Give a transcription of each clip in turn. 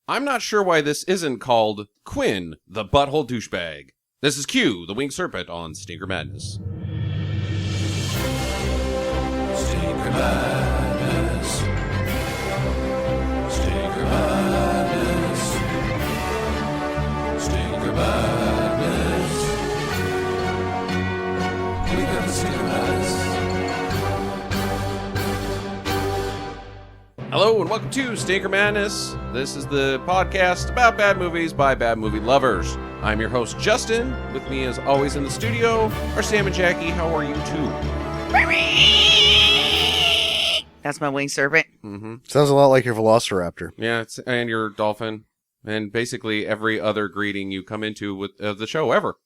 I'm not sure why this isn't called Quinn, the butthole douchebag. This is Q, the winged serpent on Stinker Madness. Stinker Madness. Stinker Madness. Stinker Madness. We got the Stinker Madness. Hello and welcome to Stinker Madness. This is the podcast about bad movies by bad movie lovers. I'm your host, Justin. With me, as always, in the studio are Sam and Jackie. How are you two? That's my winged serpent. Mm-hmm. Sounds a lot like your velociraptor. Yeah, and your dolphin. And basically every other greeting you come into with the show ever.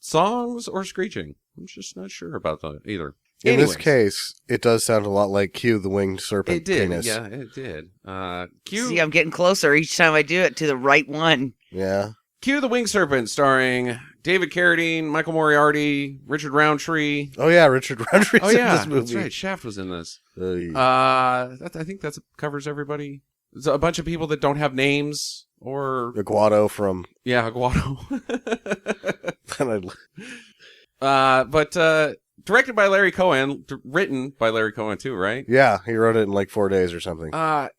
Songs or screeching. I'm just not sure about that either. In this case, it does sound a lot like Q, the winged serpent. It did. Penis. Yeah, it did. Q. See, I'm getting closer each time I do it to the right one. Yeah. Q, the winged serpent, starring David Carradine, Michael Moriarty, Richard Roundtree. Oh yeah, Richard Roundtree's in this movie. That's right. Shaft was in this. I think that covers everybody. There's a bunch of people that don't have names or Aguado from Aguado. But directed by Larry Cohen, written by Larry Cohen too, right? Yeah, he wrote it in like 4 days or something.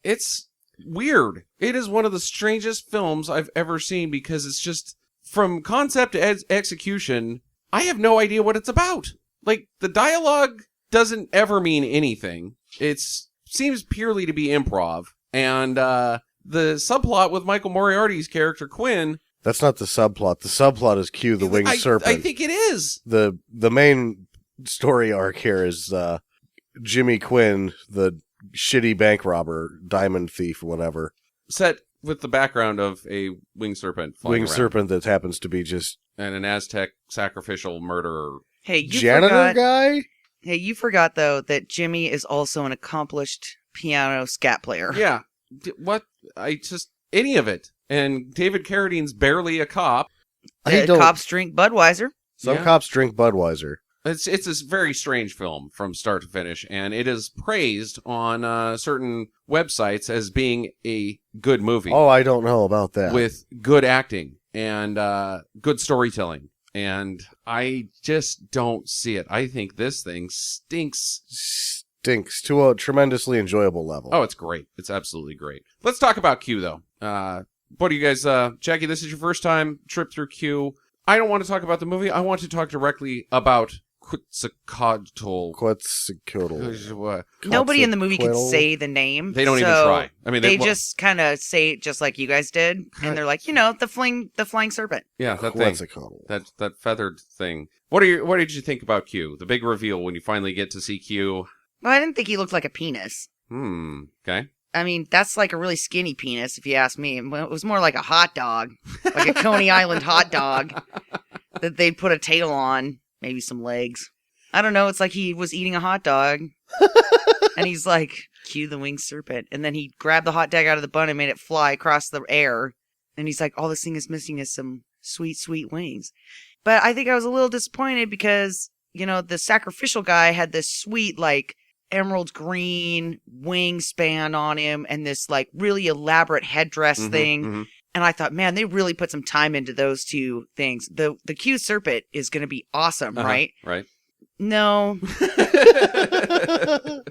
It's weird. It is one of the strangest films I've ever seen because it's just, from concept to execution, I have no idea what it's about. Like, the dialogue doesn't ever mean anything. It seems purely to be improv. And the subplot with Michael Moriarty's character, Quinn... That's not the subplot. The subplot is Q, the winged serpent. I think it is. The main story arc here is Jimmy Quinn, the shitty bank robber, diamond thief, whatever. Set with the background of a winged serpent flying winged around. Serpent that happens to be just... And an Aztec sacrificial murderer. Hey, you janitor forgot, guy? Hey, you forgot, though, that Jimmy is also an accomplished piano scat player. Yeah. What? Any of it. And David Carradine's barely a cop. Cops drink Budweiser. Some cops drink Budweiser. It's a very strange film from start to finish, and it is praised on certain websites as being a good movie. Oh, I don't know about that. With good acting and good storytelling. And I just don't see it. I think this thing stinks to a tremendously enjoyable level. Oh, it's great. It's absolutely great. Let's talk about Q, though. What do you guys... Jackie, this is your first time trip through Q. I don't want to talk about the movie. I want to talk directly about Quetzalcoatl. Nobody in the movie could say the name. They don't even try. I mean, they just kind of say it just like you guys did, and they're like, the flying serpent. Yeah, that thing. That feathered thing. What did you think about Q? The big reveal when you finally get to see Q. Well, I didn't think he looked like a penis. Okay. I mean, that's like a really skinny penis, if you ask me. It was more like a hot dog, like a Coney Island hot dog that they'd put a tail on, maybe some legs. I don't know. It's like he was eating a hot dog, and he's like, cue the winged serpent. And then he grabbed the hot dog out of the bun and made it fly across the air. And he's like, all this thing is missing is some sweet, sweet wings. But I think I was a little disappointed because, the sacrificial guy had this sweet, like, emerald green wingspan on him and this like really elaborate headdress thing. And I thought, man, they really put some time into those two things. The Q serpent is going to be awesome, right? Right. No.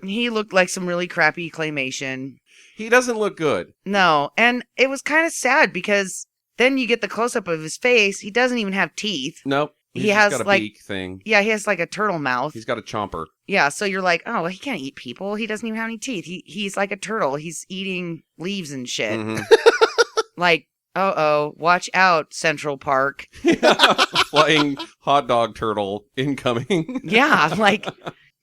He looked like some really crappy claymation. He doesn't look good. No. And it was kind of sad because then you get the close-up of his face. He doesn't even have teeth. Nope. He has got a like beak thing. Yeah, he has like a turtle mouth. He's got a chomper. Yeah, so you're like, oh, well, he can't eat people. He doesn't even have any teeth. He's like a turtle. He's eating leaves and shit. Like, watch out, Central Park. Flying hotdog-turtle incoming. Yeah, like,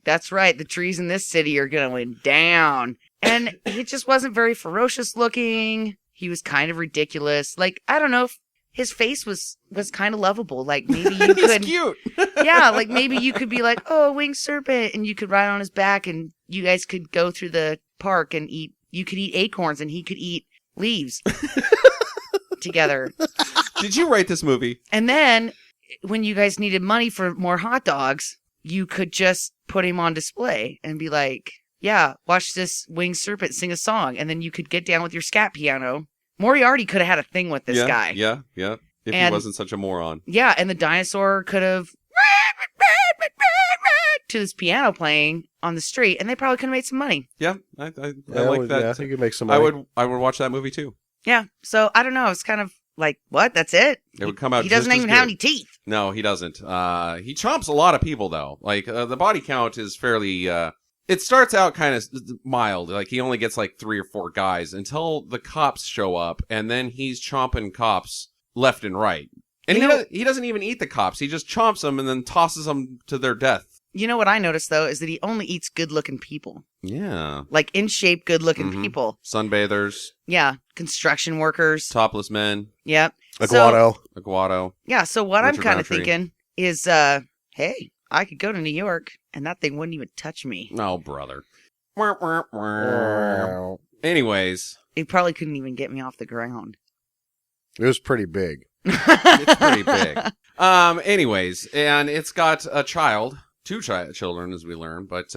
that's right. The trees in this city are going down. And he just wasn't very ferocious looking. He was kind of ridiculous. Like, I don't know if his face was kind of lovable. Like, maybe you could... He's cute. Yeah, like, maybe you could be like, oh, winged serpent, and you could ride on his back, and you guys could go through the park and eat... You could eat acorns, and he could eat leaves together. Did you write this movie? And then, when you guys needed money for more hot dogs, you could just put him on display and be like, yeah, watch this winged serpent sing a song, and then you could get down with your scat piano Moriarty could have had a thing with this yeah, guy. Yeah. If he And- wasn't such a moron. Yeah, and the dinosaur could have to this piano playing on the street, and they probably could have made some money. Yeah, I Yeah, like that. Yeah, I think it makes some I money. would watch that movie too. Yeah, so I don't know. It's kind of like, what? That's it? It would come out. He doesn't just as even have good. any teeth. No, he doesn't. He chomps a lot of people though. Like the body count is fairly. It starts out kind of mild. Like he only gets like 3 or 4 guys until the cops show up, and then he's chomping cops left and right. And he doesn't even eat the cops. He just chomps them and then tosses them to their death. You know what I noticed, though, is that he only eats good-looking people. Yeah. Like, in shape, good-looking Mhm. people. Sunbathers, Yeah, construction workers. topless men, Yep. Aguado. Aguado. Yeah, so what I'm Richard kind of Roundtree. thinking is, hey, I could go to New York, and that thing wouldn't even touch me. Oh, brother. Anyways, It probably couldn't even get me off the ground. It was pretty big. it's pretty big. Anyways, and it's got a child, 2 children, as we learn, but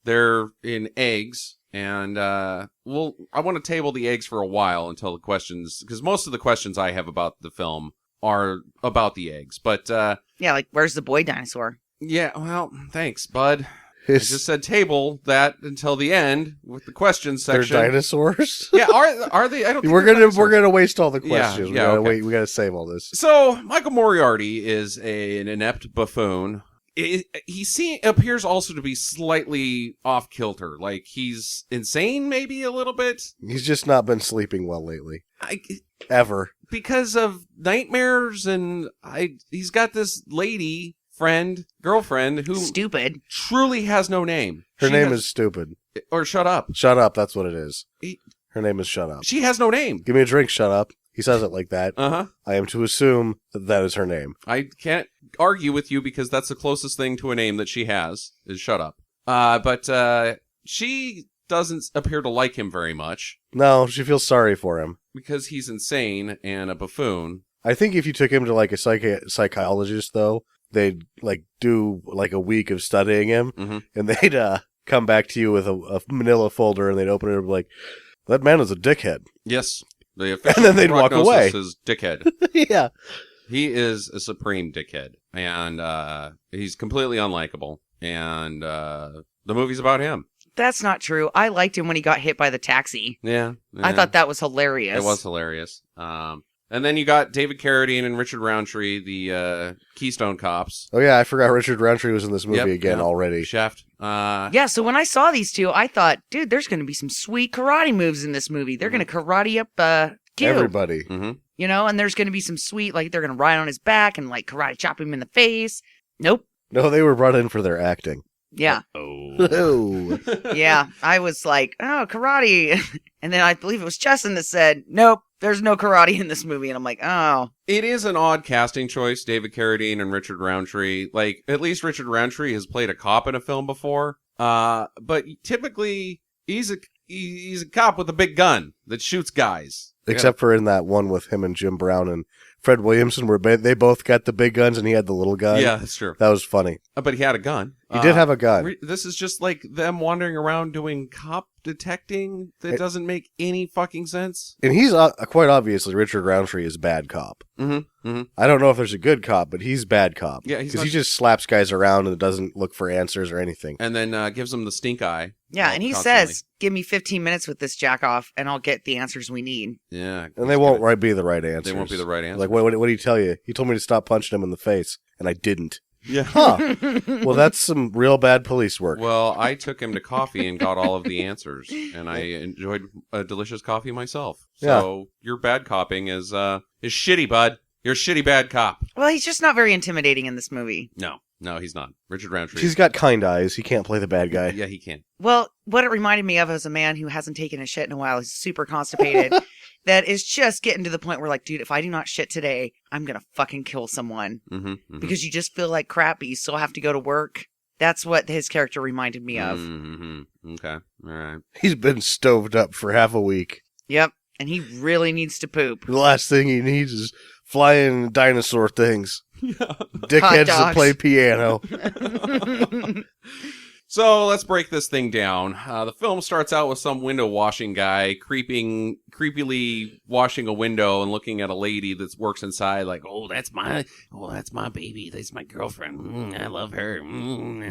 they're in eggs, and I want to table the eggs for a while until the questions, because most of the questions I have about the film are about the eggs, but Yeah, like, where's the boy dinosaur? yeah, well, thanks, bud. I His, just said table that until the end with the questions they're section. dinosaurs. Yeah, are they? I don't think we're they're gonna dinosaurs. waste all the Yeah, questions. yeah, okay. We gotta save all this. So, Michael Moriarty is an inept buffoon. Appears also to be slightly off kilter. Like, he's insane, maybe a little bit. He's just not been sleeping well lately. Ever. Because of nightmares, and he's got this girlfriend, who Stupid. truly has no name. Her name is Stupid. Or Shut Up. Shut up, that's what it is. He- Her name is Shut Up. She has no name. Give me a drink, shut up. He says it like that. Uh-huh. I am to assume that that is her name. I can't argue with you because that's the closest thing to a name that she has, is Shut Up. But she doesn't appear to like him very much No, she feels sorry for him. because he's insane and a buffoon. I think if you took him to like a psychologist, though, they'd like do like a week of studying him, Mhm. and they'd come back to you with a manila folder, and they'd open it and be like, that man is a dickhead. Yes. The official And then they'd walk prognosis away. is dickhead. Yeah. He is a supreme dickhead. And he's completely unlikable. And the movie's about him. That's not true. I liked him when he got hit by the taxi. Yeah. I thought that was hilarious. It was hilarious. And then you got David Carradine and Richard Roundtree, the Keystone Cops. Oh yeah, I forgot Richard Roundtree was in this movie Yep, again yep. already. Shaft. Yeah, so when I saw these two, I thought, dude, there's going to be some sweet karate moves in this movie. They're going to karate up Q. Everybody. Mm-hmm. You know, and there's going to be some sweet, like, they're going to ride on his back and, like, karate chop him in the face. Nope. No, they were brought in for their acting. Yeah. Oh. Oh. Yeah. I was like, oh, karate. And then I believe it was Justin that said, nope, there's no karate in this movie. And I'm like, oh. It is an odd casting choice, David Carradine and Richard Roundtree. Like, at least Richard Roundtree has played a cop in a film before. But typically, he's a cop with a big gun that shoots guys. Except for in that one with him and Jim Brown and Fred Williamson, where they both got the big guns and he had the little gun. Yeah, that's true. That was funny. But he had a gun. He did have a gun. This is just like them wandering around doing cop detecting that doesn't make any fucking sense. And he's quite obviously, Richard Roundtree is bad cop. Mm-hmm. Mm-hmm. I don't know if there's a good cop, but he's bad cop. Yeah, he's because not- he just slaps guys around and doesn't look for answers or anything. And then gives them the stink eye. Yeah. And he constantly. says, give me 15 minutes with this jack off and I'll get the answers we need. And Yeah. they won't be the right answers. They won't be the right answer. Like, what did he tell you? He told me to stop punching him in the face, and I didn't. Yeah. Huh. Well, that's some real bad police work. Well, I took him to coffee and got all of the answers, and I enjoyed a delicious coffee myself. So your bad copping is shitty, bud. You're a shitty bad cop. Well, he's just not very intimidating in this movie. No, he's not. Richard Roundtree. He's got kind eyes. He can't play the bad guy. Yeah, he can. Well, what it reminded me of is a man who hasn't taken a shit in a while. He's super constipated. That is just getting to the point where, like, dude, if I do not shit today, I'm going to fucking kill someone. Mm-hmm, mm-hmm. Because you just feel like crap, but you still have to go to work. That's what his character reminded me of. Mm-hmm. Okay. All right. He's been stoved up for half a week. Yep. And he really needs to poop. The last thing he needs is flying dinosaur things. Yeah. Dickheads that dogs. play piano. So let's break this thing down. The film starts out with some window washing guy creepily washing a window and looking at a lady that works inside like, that's my baby. That's my girlfriend. I love her.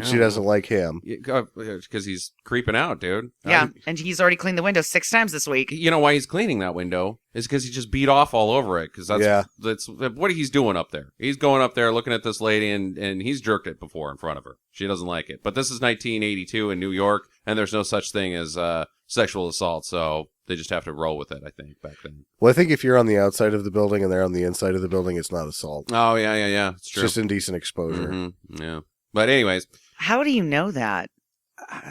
She doesn't like him. Because he's creeping out, dude. Yeah, and he's already cleaned the window 6 times this week. You know why he's cleaning that window? Is because he just beat off all over it. Because that's what he's doing up there. He's going up there looking at this lady and he's jerked it before in front of her. She doesn't like it. But this is 1982 in New York, and there's no such thing as sexual assault, so they just have to roll with it, I think, back then. Well, I think if you're on the outside of the building and they're on the inside of the building, it's not assault. Oh, yeah. It's true. Just indecent exposure. Mm-hmm. Yeah. But anyways. How do you know that?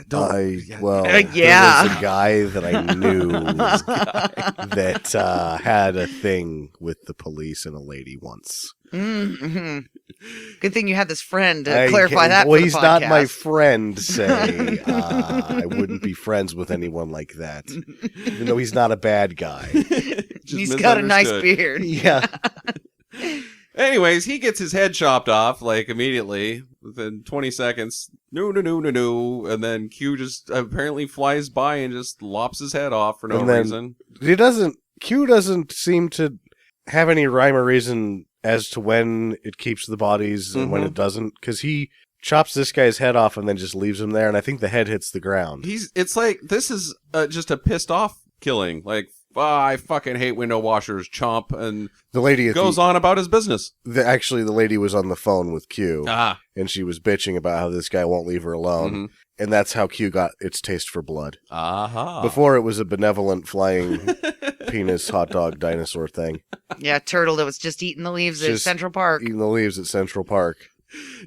There yeah. was a guy that I knew that had a thing with the police and a lady once. Mm-hmm. Good thing you had this friend to clarify that. Well, for the he's podcast. not my friend. Say, I wouldn't be friends with anyone like that, even though he's not a bad guy. He's got a nice beard. Yeah. Anyways, he gets his head chopped off, like, immediately, within 20 seconds. No, and then Q just apparently flies by and just lops his head off for no reason. Q doesn't seem to have any rhyme or reason as to when it keeps the bodies and when it doesn't, because he chops this guy's head off and then just leaves him there, and I think the head hits the ground. It's like, this is just a pissed off killing, like, I fucking hate window washers, chomp, and the lady goes on about his business. Actually, the lady was on the phone with Q, and she was bitching about how this guy won't leave her alone, and that's how Q got its taste for blood. Before, it was a benevolent flying penis hot dog dinosaur thing. Yeah, turtle that was just eating the leaves at Central Park. Eating the leaves at Central Park.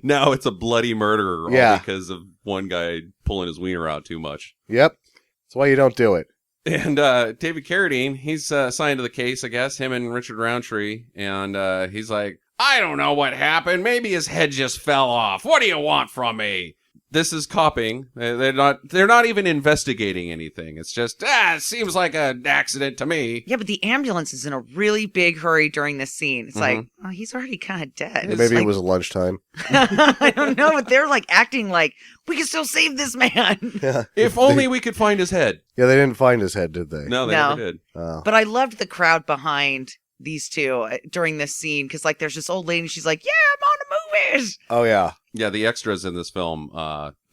Now it's a bloody murderer all because of one guy pulling his wiener out too much. Yep. That's why you don't do it. And David Carradine, he's assigned to the case, I guess, him and Richard Roundtree. And he's like, I don't know what happened. Maybe his head just fell off. What do you want from me? This is copping. They're not even investigating anything. It's just, it seems like an accident to me. Yeah, but the ambulance is in a really big hurry during this scene. It's like, oh, he's already kind of dead. Maybe it was lunchtime. I don't know, but they're like acting like, we can still save this man. Yeah. If only we could find his head. Yeah, they didn't find his head, did they? No, they never did. Oh. But I loved the crowd behind these two during this scene, because like there's this old lady and she's like, yeah, I'm on the movies. Oh, yeah. Yeah, the extras in this film.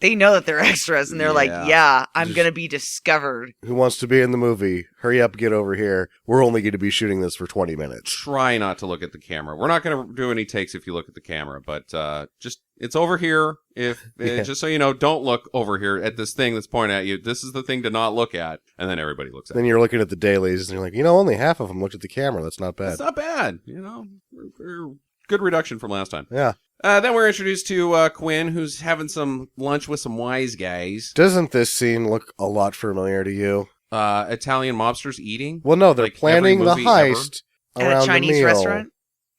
They know that they're extras, and they're like, yeah, I'm going to be discovered. Who wants to be in the movie? Hurry up, get over here. We're only going to be shooting this for 20 minutes. Try not to look at the camera. We're not going to do any takes if you look at the camera, but just, it's over here. Just so you know, don't look over here at this thing that's pointing at you. This is the thing to not look at, and then everybody looks at it. Then you're looking at the dailies, and you're like, only half of them looked at the camera. That's not bad. It's not bad. Good reduction from last time. Yeah. Then we're introduced to Quinn, who's having some lunch with some wise guys. Doesn't this scene look a lot familiar to you? Italian mobsters eating? Well, no, they're like planning the heist around at a Chinese the meal. restaurant?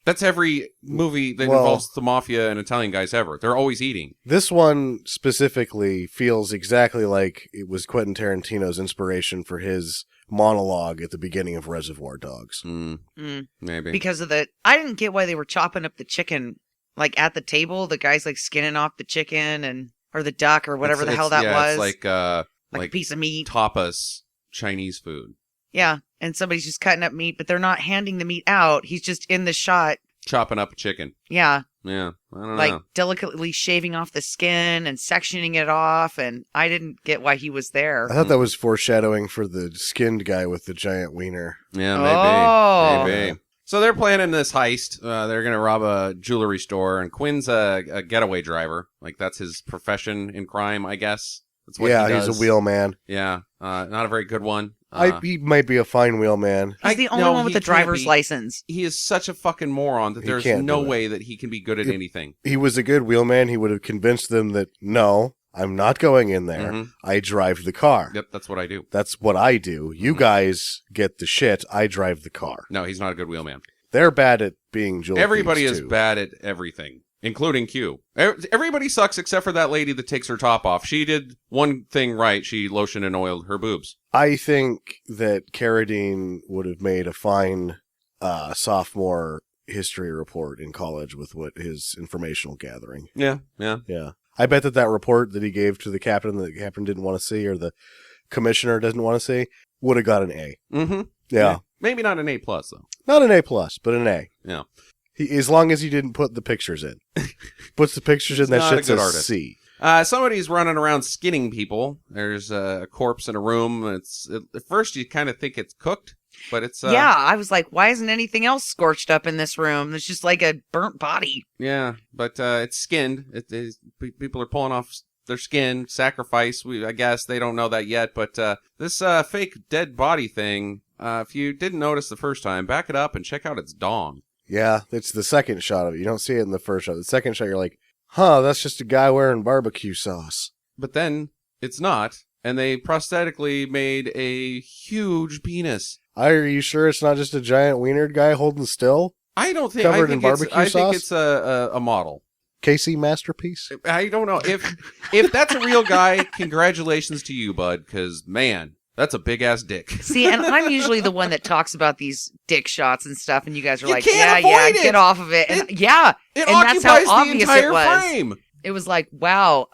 That's every movie that involves the mafia and Italian guys ever. They're always eating. This one specifically feels exactly like it was Quentin Tarantino's inspiration for his monologue at the beginning of Reservoir Dogs. Maybe. Because of I didn't get why they were chopping up the chicken, like at the table. The guy's like skinning off the chicken or the duck or whatever the hell that was. It's like a piece of meat. Tapas Chinese food. Yeah, and somebody's just cutting up meat, but they're not handing the meat out. He's just in the shot. Chopping up a chicken. Yeah. Yeah, I don't know. Like delicately shaving off the skin and sectioning it off, and I didn't get why he was there. I thought that was foreshadowing for the skinned guy with the giant wiener. Yeah, maybe. Maybe. So they're planning this heist. They're going to rob a jewelry store, and Quinn's a getaway driver. Like, that's his profession in crime, I guess. That's what he does. He's a wheelman. Yeah, not a very good one. He might be a fine wheelman. He's the only one with the driver's license. He is such a fucking moron that there's no way that he can be good at anything. He was a good wheelman. He would have convinced them that, no, I'm not going in there. Mm-hmm. I drive the car. Yep, that's what I do. That's what I do. You guys get the shit. I drive the car. No, he's not a good wheelman. They're bad at being jewel Everybody thieves, is bad at everything, including Q. Everybody sucks except for that lady that takes her top off. She did one thing right. She lotioned and oiled her boobs. I think that Carradine would have made a fine sophomore history report in college with what his informational gathering. Yeah. I bet that report that he gave to the captain that the captain didn't want to see, or the commissioner doesn't want to see, would have got an A. Mm-hmm. Yeah. Maybe not an A+, though. Not an A+, but an A. Yeah. As long as he didn't put the pictures in. Puts the pictures in, that not a shit's good a artist. C. Somebody's running around skinning people. There's a corpse in a room. At first you kind of think it's cooked, but it's... Yeah, I was like, why isn't anything else scorched up in this room? It's just like a burnt body. Yeah, but it's skinned. People are pulling off their skin, sacrifice. I guess they don't know that yet, but this fake dead body thing, if you didn't notice the first time, back it up and check out its dong. Yeah, it's the second shot of it. You don't see it in the first shot. The second shot, you're like, huh, that's just a guy wearing barbecue sauce. But then it's not, and they prosthetically made a huge penis. Are you sure it's not just a giant wienered guy holding still? I don't think. Covered I think in it's, barbecue I think sauce? it's a model. KC Masterpiece? I don't know if that's a real guy. Congratulations to you, bud. Because man, that's a big ass dick. See, and I'm usually the one that talks about these dick shots and stuff, and you guys are You like, can't yeah, avoid it. get off of it. And It and that's how occupies the obvious entire it was. frame. It was like, wow,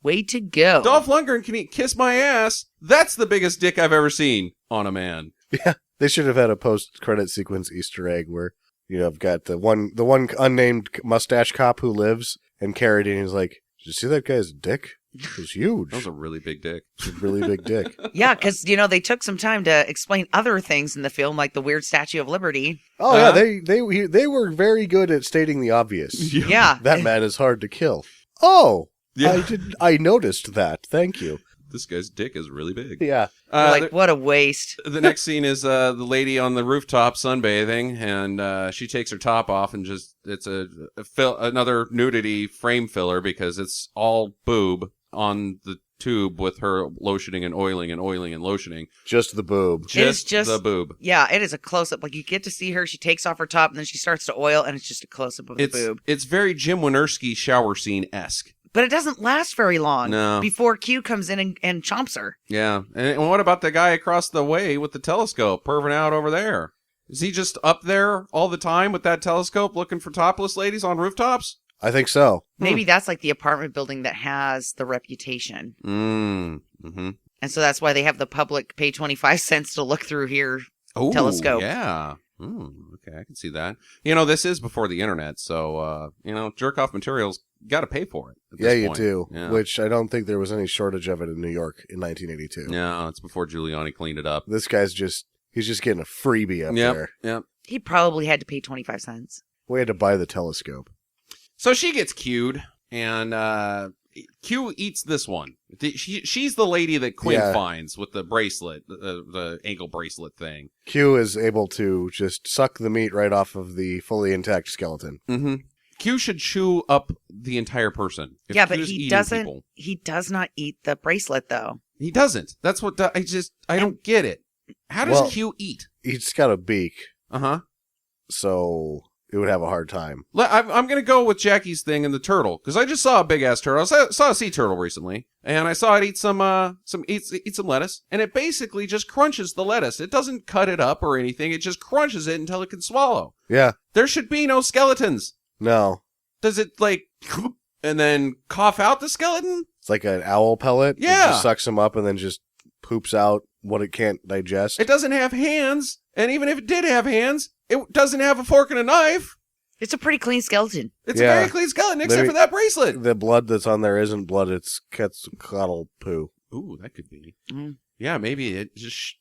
way to go. Dolph Lundgren can kiss my ass. That's the biggest dick I've ever seen on a man. Yeah. They should have had a post-credit sequence Easter egg where, I've got the one unnamed mustache cop who lives and carried in. He's like, did you see that guy's dick? It was huge. That was a really big dick. It's a really big dick. Yeah, because, they took some time to explain other things in the film, like the weird Statue of Liberty. Oh, yeah. They were very good at stating the obvious. Yeah. That man is hard to kill. Oh, Yeah. I noticed that. Thank you. This guy's dick is really big. Yeah. You're like, what a waste. The next scene is the lady on the rooftop sunbathing, and she takes her top off, and it's another nudity frame filler because it's all boob on the tube with her lotioning and oiling and oiling and lotioning. Just the boob. Just the boob. Yeah, it is a close-up. Like, you get to see her, she takes off her top, and then she starts to oil, and it's just a close-up of the boob. It's very Jim Wynorski shower scene-esque. But it doesn't last very long No. before Q comes in and chomps her. Yeah. And what about the guy across the way with the telescope perving out over there? Is he just up there all the time with that telescope looking for topless ladies on rooftops? I think so. Maybe that's like the apartment building that has the reputation. Mm-hmm. And so that's why they have the public pay 25 cents to look through here. Oh, Telescope. Yeah. Okay, I can see that. This is before the internet, so, jerk-off materials, got to pay for it. At Yeah, this you point. do. Yeah. Which I don't think there was any shortage of it in New York in 1982. Yeah, it's before Giuliani cleaned it up. This guy's he's just getting a freebie up there. Yep. He probably had to pay 25 cents. We had to buy the telescope. So she gets cued, and Q eats this one. She's the lady that Quinn finds with the bracelet, the ankle bracelet thing. Q is able to just suck the meat right off of the fully intact skeleton. Mm-hmm. Q should chew up the entire person. If Yeah, but Q's he eating doesn't. people. He does not eat the bracelet, though. He doesn't. That's what I don't get it. How does Q eat? He's got a beak, Uh-huh. so it would have a hard time. I'm going to go with Jackie's thing and the turtle, because I just saw a big-ass turtle. I saw a sea turtle recently, and I saw it eat some lettuce, and it basically just crunches the lettuce. It doesn't cut it up or anything. It just crunches it until it can swallow. Yeah. There should be no skeletons. No. Does it, and then cough out the skeleton? It's like an owl pellet. Yeah. It just sucks them up and then just poops out what it can't digest. It doesn't have hands, and even if it did have hands, it doesn't have a fork and a knife. It's a pretty clean skeleton. It's a very clean skeleton, except Maybe for that bracelet. The blood that's on there isn't blood, it's Quetzalcoatl poo. Ooh, that could be. Mm. Yeah, maybe it just...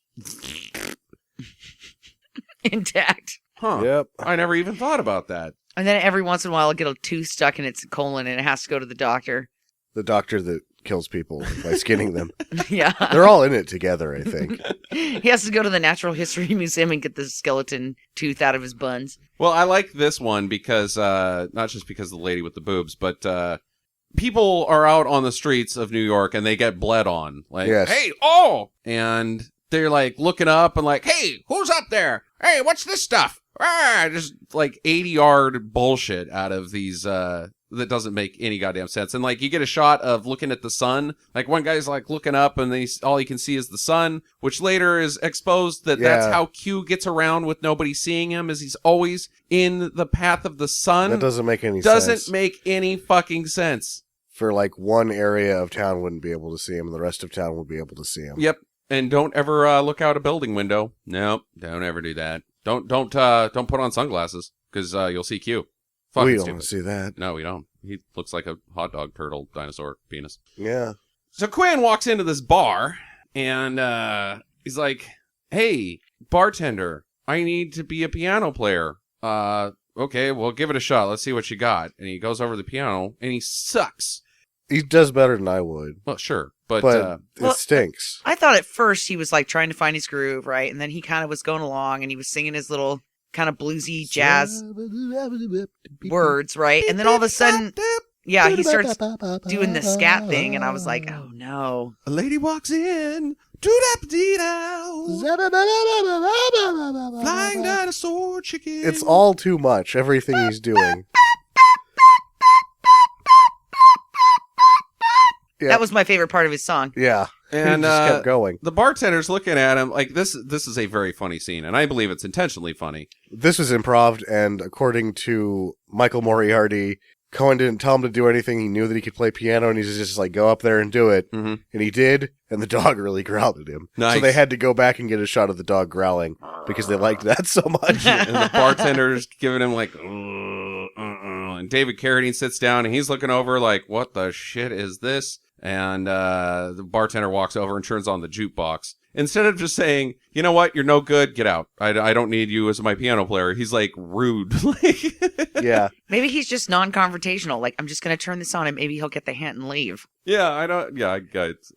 Intact. Huh. Yep. I never even thought about that. And then every once in a while, it'll get a tooth stuck in its colon, and it has to go to the doctor. The doctor that kills people by skinning them. Yeah. They're all in it together, I think. He has to go to the Natural History Museum and get the skeleton tooth out of his buns. Well, I like this one because, not just because of the lady with the boobs, but people are out on the streets of New York and they get bled on. Like, Yes. hey, oh! And they're like looking up and like, hey, who's up there? Hey, what's this stuff? Ah, just like 80-yard bullshit out of these, that doesn't make any goddamn sense. And like you get a shot of looking at the sun. Like one guy's like looking up and all you can see is the sun, which later is exposed that that's how Q gets around with nobody seeing him, is he's always in the path of the sun. That doesn't make any sense. Doesn't make any fucking sense. for like one area of town wouldn't be able to see him, and the rest of town would be able to see him. Yep. And don't ever look out a building window. Nope. Don't ever do that. Don't put on sunglasses because you'll see Q. Fucking We don't stupid. want to see that. No, we don't. He looks like a hotdog-turtle dinosaur penis. Yeah. So Quinn walks into this bar and he's like, "Hey, bartender, I need to be a piano player." Okay, well, give it a shot. Let's see what you got. And he goes over to the piano and he sucks. He does better than I would. Well, sure, but But Well, it stinks. I thought at first he was like trying to find his groove, right? And then he kind of was going along and he was singing his little kind of bluesy jazz words, right? And then all of a sudden, yeah, he starts doing the scat thing, and I was like, oh no. a lady walks in. Doo-dap-dee-dow. Flying dinosaur chicken. It's all too much, everything he's doing. Yeah. That was my favorite part of his song. Yeah. And he just kept going. the bartender's looking at him like this is a very funny scene, and I believe it's intentionally funny. This was improv, and according to Michael Moriarty, Cohen didn't tell him to do anything. He knew that he could play piano, and he's just like, go up there and do it. Mm-hmm. And he did, and the dog really growled at him. Nice. So they had to go back and get a shot of the dog growling because they liked that so much. And the bartender's giving him like, and David Carradine sits down and he's looking over like, what the shit is this? And the bartender walks over and turns on the jukebox. Instead of just saying, you know what, you're no good, get out. I don't need you as my piano player. He's like rude. Yeah. Maybe he's just non-confrontational. Like, I'm just going to turn this on and maybe he'll get the hint and leave. Yeah, I don't. Yeah,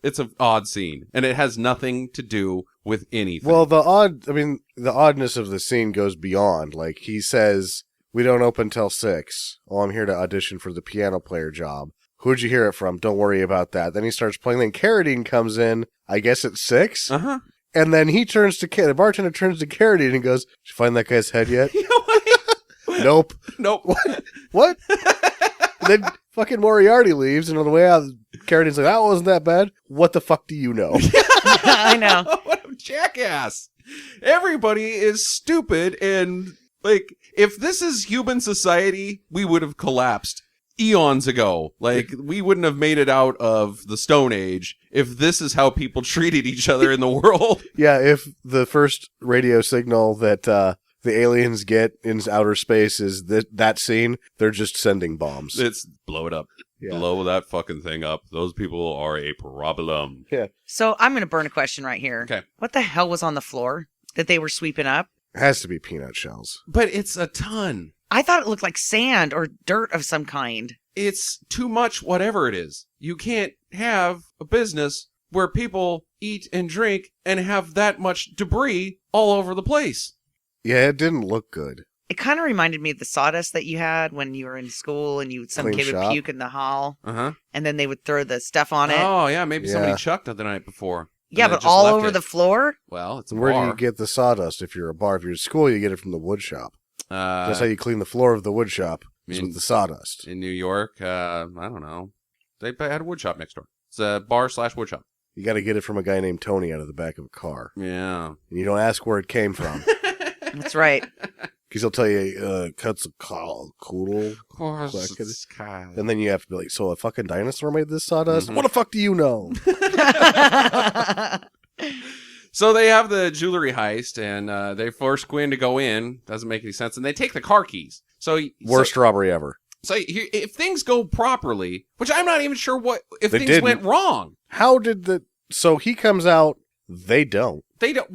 it's an odd scene, and it has nothing to do with anything. Well, the oddness of the scene goes beyond. Like, he says, we don't open till 6. Oh, I'm here to audition for the piano player job. Who'd you hear it from? Don't worry about that. Then he starts playing. Then Carradine comes in, I guess at 6. Uh-huh. And then he turns to the bartender turns to Carradine and goes, did you find that guy's head yet? Nope. Nope. What? Then fucking Moriarty leaves, and on the way out, Carradine's like, that wasn't that bad. What the fuck do you know? I know. What a jackass. Everybody is stupid, and like, if this is human society, we would have collapsed eons ago. Like, we wouldn't have made it out of the Stone Age if this is how people treated each other in the world. Yeah, if the first radio signal that the aliens get in outer space is that scene, they're just sending bombs. It's blow it up. Yeah. Blow that fucking thing up. Those people are a problem. Yeah. So I'm going to burn a question right here. Okay. What the hell was on the floor that they were sweeping up? It has to be peanut shells. But it's a ton. I thought it looked like sand or dirt of some kind. It's too much, whatever it is. You can't have a business where people eat and drink and have that much debris all over the place. Yeah, it didn't look good. It kind of reminded me of the sawdust that you had when you were in school and some Clean kid would shop. puke in the hall Uh-huh. and then they would throw the stuff on it. Oh, yeah, maybe somebody Yeah. chucked it the night before. Yeah, and but just all left over it. the floor? Well, it's a Where bar. do you get the sawdust if you're a bar? If you're at school, you get it from the wood shop. That's how you clean the floor of the wood shop, is with the sawdust. In New York, I don't know. They had a wood shop next door. It's a bar/wood shop. You got to get it from a guy named Tony out of the back of a car. Yeah. And you don't ask where it came from. That's right. Because he'll tell you, cuts a coodle. Of course, Like it's kind And then you have to be like, so a fucking dinosaur made this sawdust? Mhm. What the fuck do you know? So they have the jewelry heist, and they force Quinn to go in. Doesn't make any sense. And they take the car keys. Worst robbery ever. So if things go properly, which I'm not even sure if They things didn't. went wrong. How did so he comes out, they don't. They don't.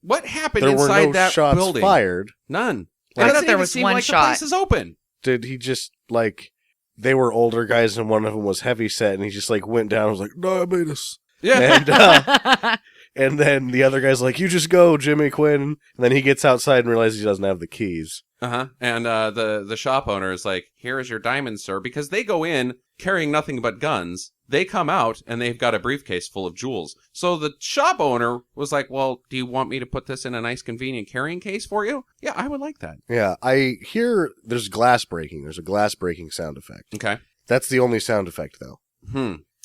What happened There were inside no that shots building? fired. None. I It thought doesn't there even was seem one like shot. The place is open. Did he just, like, they were older guys and one of them was heavy set and he just, like, went down and was like, diabetes. Yeah. And then the other guy's like, you just go, Jimmy Quinn. And then he gets outside and realizes he doesn't have the keys. Uh-huh. And the shop owner is like, here is your diamond, sir. Because they go in carrying nothing but guns. They come out and they've got a briefcase full of jewels. So the shop owner was like, well, do you want me to put this in a nice convenient carrying case for you? Yeah, I would like that. Yeah, I hear there's glass breaking. There's a glass breaking sound effect. Okay. That's the only sound effect, though.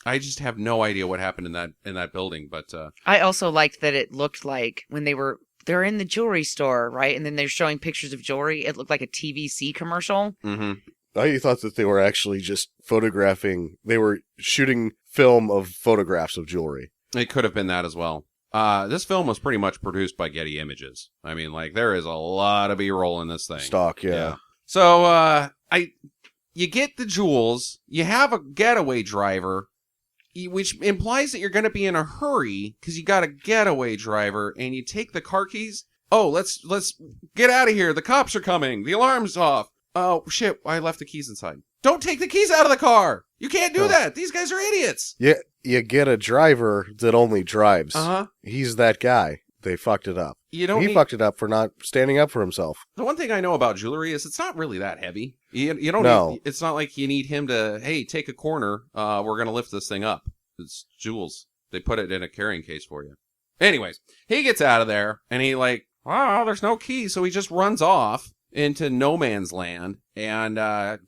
I just have no idea what happened in that building, but I also liked that it looked like when they're in the jewelry store, right? And then they're showing pictures of jewelry. It looked like a TVC commercial. mm-hmm. I thought that they were actually just photographing. They were shooting film of photographs of jewelry. It could have been that as well. This film was pretty much produced by Getty Images. I mean, like, there is a lot of B-roll in this thing. Stock, yeah. So, you get the jewels, you have a getaway driver, which implies that you're going to be in a hurry because you got a getaway driver, and you take the car keys. Oh, let's get out of here. The cops are coming. The alarm's off. Oh, shit, I left the keys inside. Don't take the keys out of the car. You can't do that. These guys are idiots. Yeah, you get a driver that only drives. Uh-huh. He's that guy. They fucked it up. You don't He need- fucked it up for not standing up for himself. The one thing I know about jewelry is it's not really that heavy. You don't No. need, it's not like you need him to, hey, take a corner. We're going to lift this thing up. It's jewels. They put it in a carrying case for you. Anyways, he gets out of there and he like, oh, there's no key. So he just runs off into no man's land and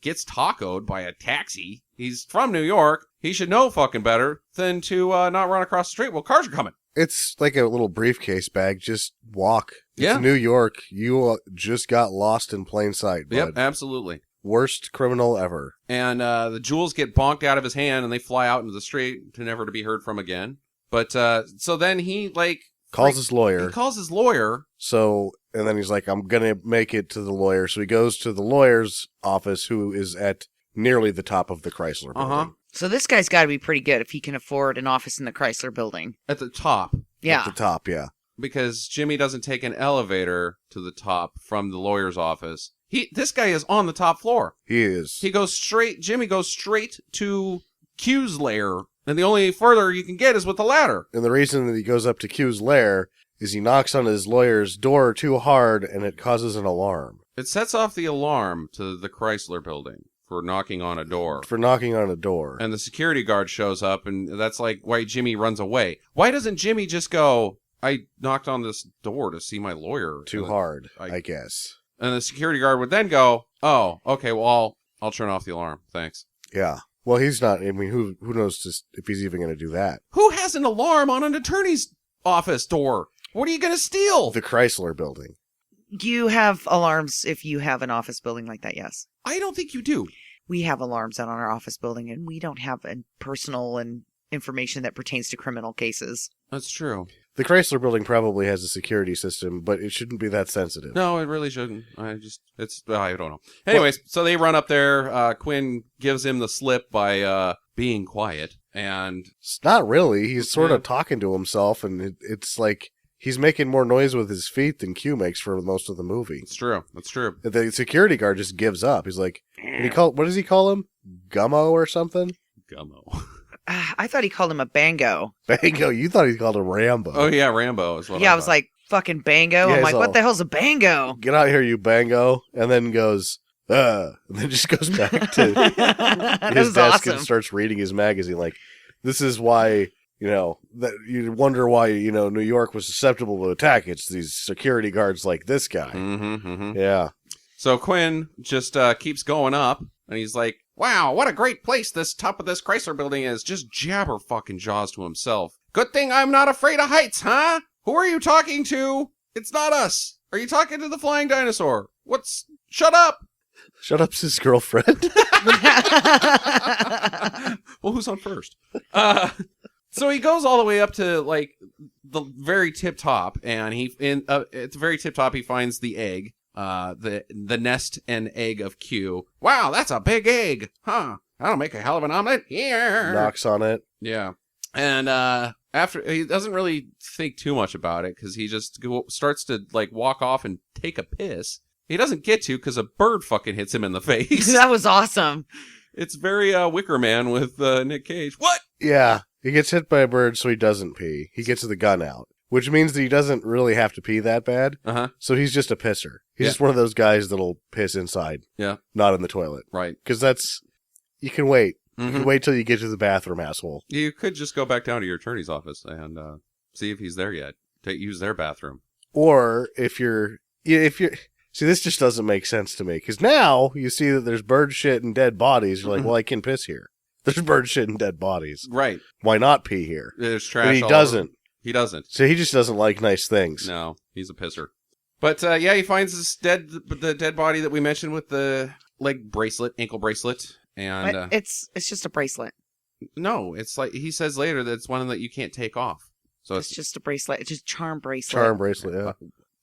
gets tacoed by a taxi. He's from New York. He should know fucking better than to not run across the street while cars are coming. It's like a little briefcase bag. Just walk. Yeah. It's New York. You just got lost in plain sight, bud. Yep, absolutely. Worst criminal ever. And the jewels get bonked out of his hand and they fly out into the street to never to be heard from again. But so then he like Calls his lawyer. He calls his lawyer. So, and then he's like, I'm going to make it to the lawyer. So he goes to the lawyer's office, who is at nearly the top of the Chrysler building. Uh-huh. So this guy's got to be pretty good if he can afford an office in the Chrysler building. At the top. Yeah. At the top, yeah. Because Jimmy doesn't take an elevator to the top from the lawyer's office. This guy is on the top floor. He is. Jimmy goes straight to Q's lair. And the only further you can get is with the ladder. And the reason that he goes up to Q's lair is he knocks on his lawyer's door too hard and it causes an alarm. It sets off the alarm to the Chrysler building for knocking on a door. For knocking on a door. And the security guard shows up, and that's like why Jimmy runs away. Why doesn't Jimmy just go, I knocked on this door to see my lawyer? Too hard, I guess. And the security guard would then go, oh, okay, well, I'll turn off the alarm. Thanks. Yeah. Well, he's not. I mean, who knows if he's even going to do that? Who has an alarm on an attorney's office door? What are you going to steal? The Chrysler building. You have alarms if you have an office building like that, yes. I don't think you do. We have alarms out on our office building, and we don't have personal and information that pertains to criminal cases. That's true. The Chrysler building probably has a security system, but it shouldn't be that sensitive. No, it really shouldn't. I don't know. Anyways, so they run up there. Quinn gives him the slip by being quiet, and It's not really. He's sort of talking to himself, and it's like he's making more noise with his feet than Q makes for most of the movie. it's true. That's true. The security guard just gives up. He's like, what does he call him? Gummo or something? Gummo. I thought he called him a bango. Bango. You thought he called him Rambo. Oh yeah, Rambo is what. Yeah, I was like, fucking bango? Yeah, I'm he's like, all- what the hell's a bango? Get out here, you bango. And then goes, and then just goes back to That his was desk awesome. and starts reading his magazine. Like, this is why, that you wonder why, New York was susceptible to attack. It's these security guards like this guy. Mm-hmm, mm-hmm. Yeah. So Quinn just keeps going up, and he's like, wow, what a great place this top of this Chrysler building is. Just jabber fucking jaws to himself. Good thing I'm not afraid of heights, huh? Who are you talking to? It's not us. Are you talking to the flying dinosaur? Shut up! Shut up's his girlfriend. Well, who's on first? So he goes all the way up to like the very tip top, and at the very tip top he finds the egg, the nest and egg of Q. Wow, that's a big egg, huh? That'll make a hell of an omelet here. Knocks on it. Yeah, and after he doesn't really think too much about it because he just starts to like walk off and take a piss. He doesn't get to because a bird fucking hits him in the face. That was awesome. It's very Wicker Man with Nick Cage. What? Yeah. He gets hit by a bird, so he doesn't pee. He gets the gun out, which means that he doesn't really have to pee that bad. Uh-huh. So he's just a pisser. He's Yeah. just one of those guys that'll piss inside. Yeah. Not in the toilet. Right. Because you can wait. You Mhm. can wait till you get to the bathroom, asshole. You could just go back down to your attorney's office and see if he's there yet. Use their bathroom. Or if you're, see, this just doesn't make sense to me. Because now you see that there's bird shit and dead bodies. You're like, well, I can piss here. There's bird shit and dead bodies. Right. Why not pee here? There's trash. But he all doesn't. over. He doesn't. So he just doesn't like nice things. No, he's a pisser. But yeah, he finds the dead body that we mentioned with the leg bracelet, ankle bracelet, and But it's just a bracelet. no, it's like he says later that it's one that you can't take off. So It's just a bracelet. It's just a charm bracelet. Charm bracelet, yeah.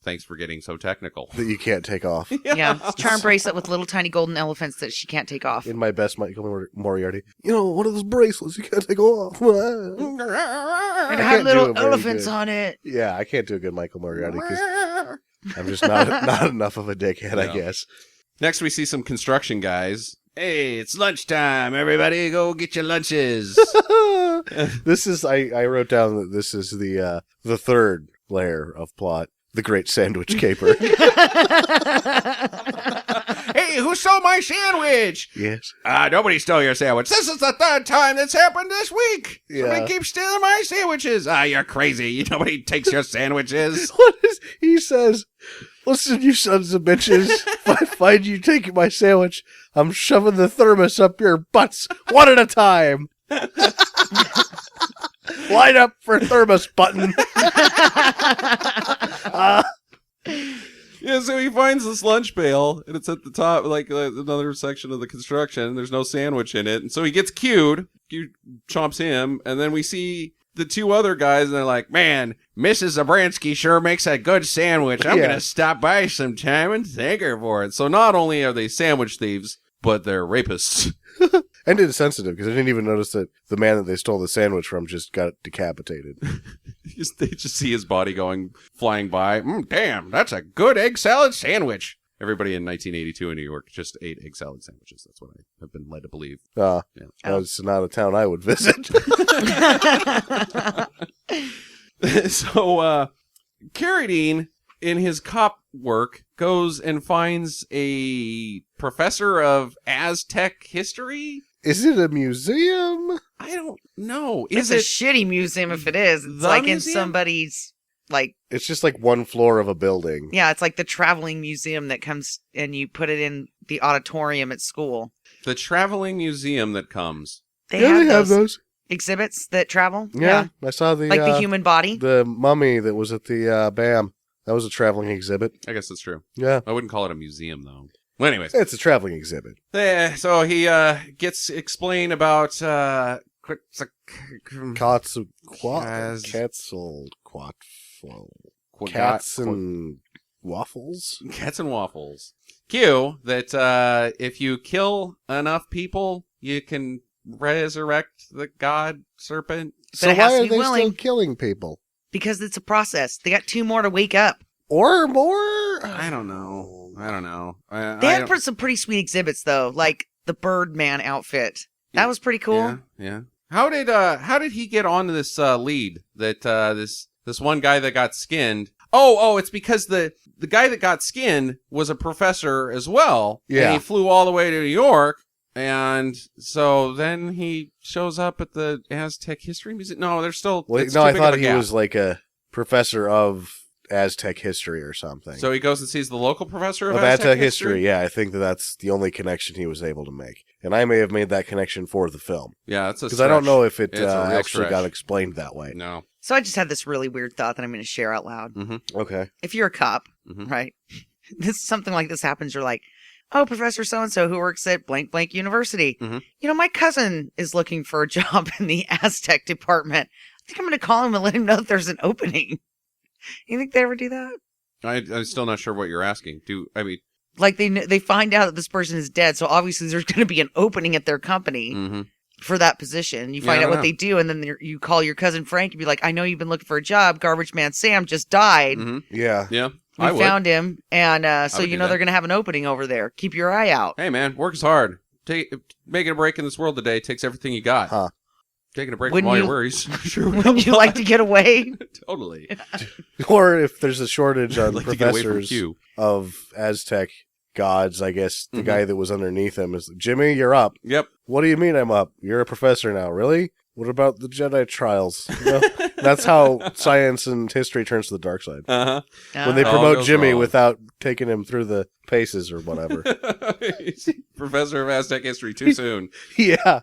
Thanks for getting so technical. That you can't take off. Yeah, it's a charm bracelet with little tiny golden elephants that she can't take off. In my best Michael Moriarty. You know, one of those bracelets you can't take off. And I it can't had do little it very elephants good. on it. Yeah, I can't do a good Michael Moriarty because I'm just not enough of a dickhead, I No. guess. Next, we see some construction guys. Hey, it's lunchtime. Everybody go get your lunches. This is I wrote down that this is the third layer of plot. The Great Sandwich Caper. Hey, who stole my sandwich? Yes. Nobody stole your sandwich. This is the third time that's happened this week. Yeah. Somebody keeps stealing my sandwiches. You're crazy. Nobody takes your sandwiches. What is he says? Listen, you sons of bitches. If I find you taking my sandwich, I'm shoving the thermos up your butts one at a time. Line up for thermos button. Yeah, so he finds this lunch pail, and it's at the top, like another section of the construction. There's no sandwich in it. And so he gets cued. Q chomps him, and then we see the two other guys, and they're like, man, Mrs. Zabransky sure makes a good sandwich. I'm Yeah. going to stop by sometime and thank her for it. So not only are they sandwich thieves, but they're rapists. And insensitive, because I didn't even notice that the man that they stole the sandwich from just got decapitated. They just see his body flying by. Damn, that's a good egg salad sandwich. Everybody in 1982 in New York just ate egg salad sandwiches. That's what I have been led to believe. Yeah. It's not a town I would visit. So, Carradine, in his cop work, goes and finds a professor of Aztec history. Is it a museum? I don't know. It's Is a it? shitty museum if it is. It's the like museum? in somebody's, like, It's just like one floor of a building. yeah, it's like the traveling museum that comes and you put it in the auditorium at school. The traveling museum that comes. They have those those. exhibits that travel. Yeah, I saw the Like the human body. the mummy that was at the BAM. That was a traveling exhibit. I guess that's true. Yeah, I wouldn't call it a museum, though. Well, anyways. it's a traveling exhibit. So he gets explained about Cats, Yes. cats and waffles. Cats and waffles. Q, that if you kill enough people, you can resurrect the god serpent. So it has why to are be they willing. still killing people? Because it's a process. They got 2 more to wake up. Or more? I don't know. They had some pretty sweet exhibits though, like the Birdman outfit. That was pretty cool. Yeah. How did he get onto this lead that this one guy that got skinned? Oh, it's because the guy that got skinned was a professor as well. Yeah. And he flew all the way to New York. And so then he shows up at the Aztec History Museum. No, they're still. Well, it's no, too I big thought of a he gap. was like a professor of Aztec history or something. So he goes and sees the local professor of Aztec history, yeah, I think that's the only connection he was able to make. And I may have made that connection for the film. Yeah, that's a because I don't know if it It's a real actually stretch. got explained that way. No. So I just had this really weird thought that I'm going to share out loud. Okay. If you're a cop, Mhm. right? Something like this happens, you're like, oh, Professor so-and-so who works at blank blank university. Mhm. You know, my cousin is looking for a job in the Aztec department. I think I'm going to call him and let him know if there's an opening. You think they ever do that? I'm still not sure what you're asking. Like they find out that this person is dead, so obviously there's going to be an opening at their company Mm-hmm. for that position. You Yeah, find I out don't what know. they do, and then you call your cousin Frank and be like, I know you've been looking for a job. Garbage man Sam just died. Mm-hmm. Yeah. Yeah, We I would. found him, and so would you do know that. they're going to have an opening over there. Keep your eye out. Hey, man, work is hard. Making a break in this world today takes everything you got. Huh. Taking a break Wouldn't from all you- your worries. Sure. Wouldn't you like to get away? Totally. Or if there's a shortage I'd on like to get away from professors Q. of Aztec gods, I guess the Mhm. guy that was underneath him is, Jimmy, you're up. Yep. What do you mean I'm up? You're a professor now. Really? What about the Jedi trials? You know, that's how science and history turns to the dark side. Uh-huh. When they all promote goes Jimmy wrong. without taking him through the paces or whatever. Professor of Aztec history too soon. Yeah.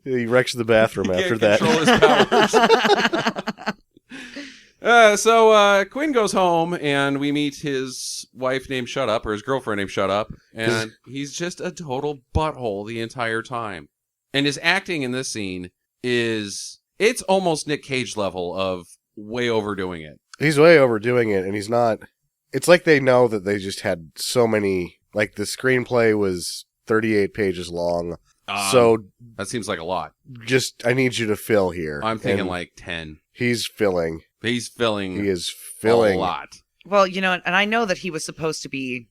He wrecks the bathroom He after can't that. control his powers. So Quinn goes home, and we meet his wife named Shut Up, or his girlfriend named Shut Up, and he's just a total butthole the entire time. And his acting in this scene it's almost Nick Cage level of way overdoing it. He's way overdoing it, and he's not. It's like they know that they just had so many. Like the screenplay was 38 pages long, so that seems like a lot. Just I need you to fill here. I'm thinking And like 10. he's filling. He's filling. He is filling a lot. Well, and I know that he was supposed to be,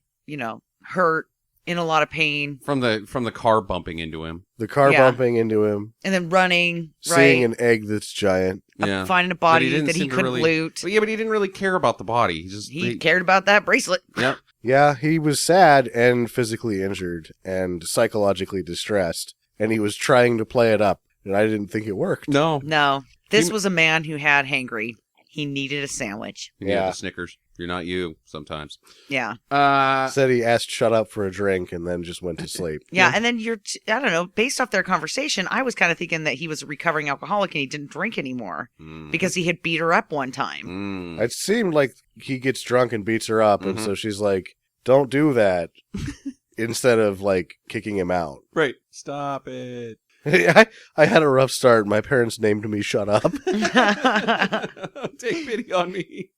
hurt, in a lot of pain, From the car bumping into him. The car Yeah. bumping into him, and then running, seeing right? an egg that's giant. Yeah. Finding a But body didn't that he seem to couldn't really- loot. But he didn't really care about the body. He cared about that bracelet. Yep. Yeah, he was sad and physically injured and psychologically distressed, and he was trying to play it up, and I didn't think it worked. No. No, this He- was a man who had hangry. He needed a sandwich. Yeah. Yeah. The Snickers. You're not you sometimes. Yeah. Said he asked Shut Up for a drink and then just went to sleep. Yeah, and then I don't know, based off their conversation, I was kind of thinking that he was a recovering alcoholic and he didn't drink anymore because he had beat her up one time. It seemed like he gets drunk and beats her up, and so she's like, don't do that, instead of, like, kicking him out. Right. Stop it. I had a rough start. My parents named me Shut Up. Take pity on me.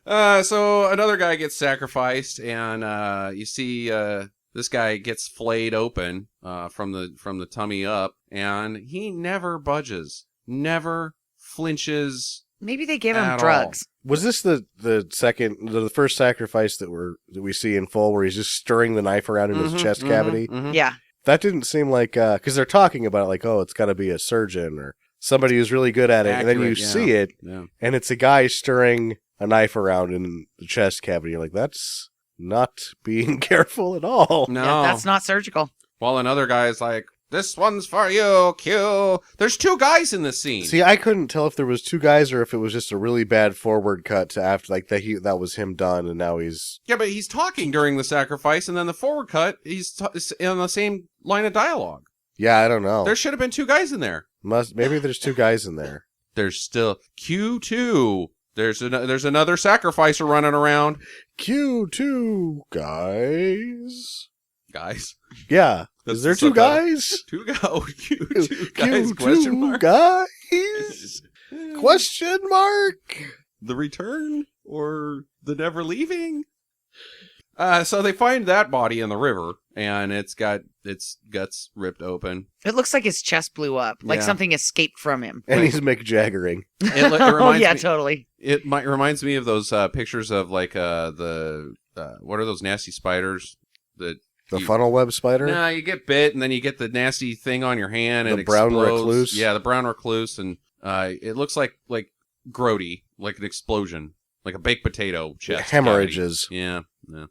So another guy gets sacrificed, and you see this guy gets flayed open from the tummy up, and he never budges, never flinches. Maybe they gave him At drugs. Was this the first sacrifice that we see in full, where he's just stirring the knife around in his chest cavity? Yeah. That didn't seem like, because they're talking about it like, oh, it's got to be a surgeon or somebody who's really good at it. And then you Accurate, yeah. see it, Yeah. and it's a guy stirring a knife around in the chest cavity. You're like, that's not being careful at all. No, Yeah, that's not surgical. While another guy's like, "This one's for you, Q." There's two guys in this scene. See, I couldn't tell if there was two guys or if it was just a really bad forward cut to after, like that was him done, and now he's. Yeah, but he's talking during the sacrifice, and then the forward cut, he's in the same line of dialogue. Yeah, I don't know. There should have been two guys in there. Maybe there's two guys in there. There's still Q2. There's another sacrificer running around. Q2 guys. Guys. Yeah. That's Is there the two subtitle. guys? Q2 guys? Q2 Question mark. guys? Question mark? The return or the never leaving? So they find that body in the river, and it's got its guts ripped open. It looks like his chest blew up, like Yeah. something escaped from him. And he's Mick Jaggering. It Oh, reminds yeah, me, totally. It reminds me of those pictures of like the what are those nasty spiders that The funnel web spider? Nah, you get bit and then you get the nasty thing on your hand and The it brown explodes. recluse? Yeah, the brown recluse, and it looks like grody, like an explosion, like a baked potato chest Hemorrhages. cavity. Yeah.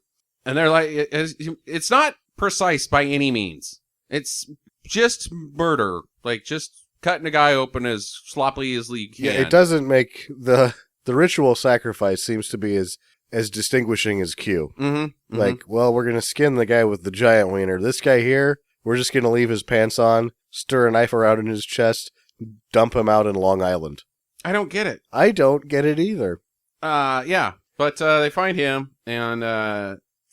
And they're like, it's not precise by any means. It's just murder, like just cutting a guy open as sloppily as you can. Yeah, it doesn't make the ritual sacrifice seems to be as distinguishing as Q. Mm-hmm. Like, well, we're gonna skin the guy with the giant wiener. This guy here, we're just gonna leave his pants on, stir a knife around in his chest, dump him out in Long Island. I don't get it. I don't get it either. Yeah, but they find him, and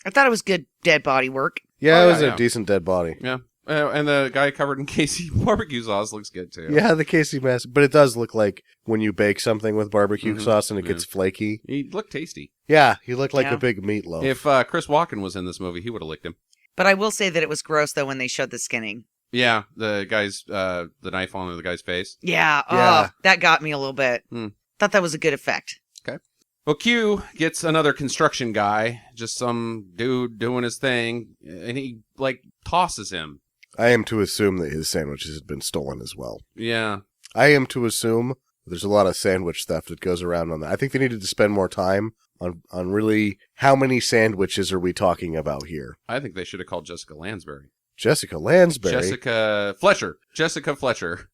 I thought it was good dead body work. Yeah, Oh, it was yeah. a decent dead body. yeah, and the guy covered in Casey barbecue sauce looks good too. Yeah, the Casey mask, but it does look like when you bake something with barbecue Mhm. sauce and it Yeah. gets flaky. He looked tasty. Yeah, he looked like Yeah. a big meatloaf. If Chris Walken was in this movie, he would have licked him. But I will say that it was gross, though, when they showed the skinning. Yeah, the guy's the knife on the guy's face. Yeah, Yeah. that got me a little bit. Hmm. Thought that was a good effect. Well, Q gets another construction guy, just some dude doing his thing, and he tosses him. I am to assume that his sandwiches had been stolen as well. Yeah. I am to assume there's a lot of sandwich theft that goes around on that. I think they needed to spend more time on really how many sandwiches are we talking about here. I think they should have called Jessica Lansbury. Jessica Lansbury. Jessica Fletcher.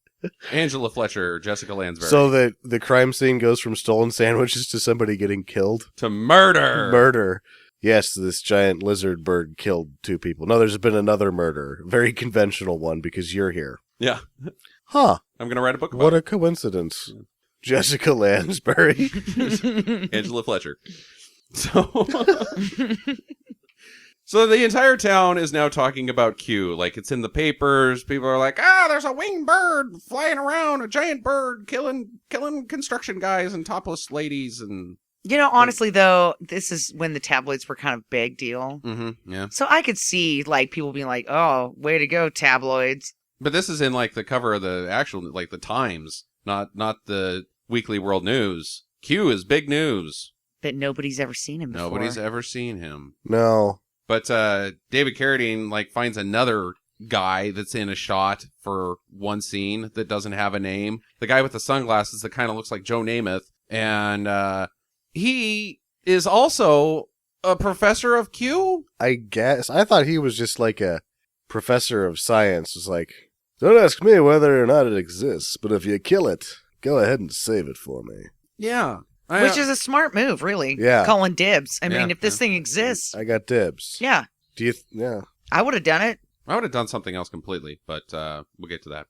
Angela Fletcher, Jessica Lansbury. So that the crime scene goes from stolen sandwiches to somebody getting killed. to murder. Murder. Yes, this giant lizard bird killed 2 people. No, there's been another murder. Very conventional one because you're here. Yeah. Huh. I'm going to write a book about What it. a coincidence. Jessica Lansbury. Angela Fletcher. So, so the entire town is now talking about Q. Like, it's in the papers. People are like, there's a winged bird flying around, a giant bird killing construction guys and topless ladies. And Honestly, though, this is when the tabloids were kind of big deal. yeah. So I could see, like, people being like, oh, way to go, tabloids. But this is in, like, the cover of the actual, like, the Times, not the Weekly World News. Q is big news. But nobody's ever seen him before. Nobody's ever seen him. No. But David Carradine, like, finds another guy that's in a shot for one scene that doesn't have a name. The guy with the sunglasses that kind of looks like Joe Namath. And he is also a professor of Q? I guess. I thought he was just like a professor of science. It's like, don't ask me whether or not it exists, but if you kill it, go ahead and save it for me. Yeah. Which is a smart move, really. Yeah. Calling dibs. I Yeah, mean, if this yeah. thing exists, I got dibs. yeah, Do you? Yeah. I would have done it. I would have done something else completely, but we'll get to that.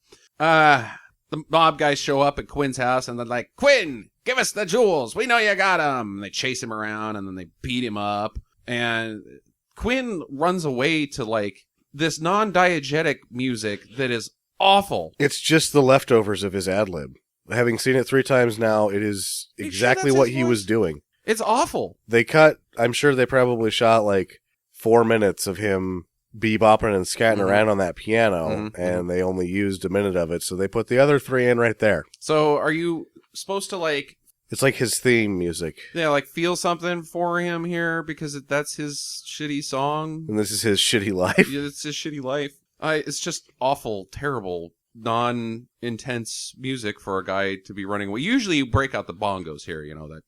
The mob guys show up at Quinn's house, and they're like, Quinn, give us the jewels. We know you got them. They chase him around, and then they beat him up. And Quinn runs away to, like, this non-diegetic music that is awful. It's just the leftovers of his ad lib. Having seen it 3 times now, it is You sure exactly that's what his he voice? was doing. It's awful. They cut, I'm sure they probably shot like 4 minutes of him bebopping and scatting Mhm. around on that piano, Mhm, and they only used a minute of it, so they put the other 3 in right there. So are you supposed to, like, It's like his theme music, like feel something for him here because that's his shitty song? and this is his shitty life. Yeah, it's his shitty life. It's just awful, terrible, non-intense music for a guy to be running away. Usually you break out the bongos here, that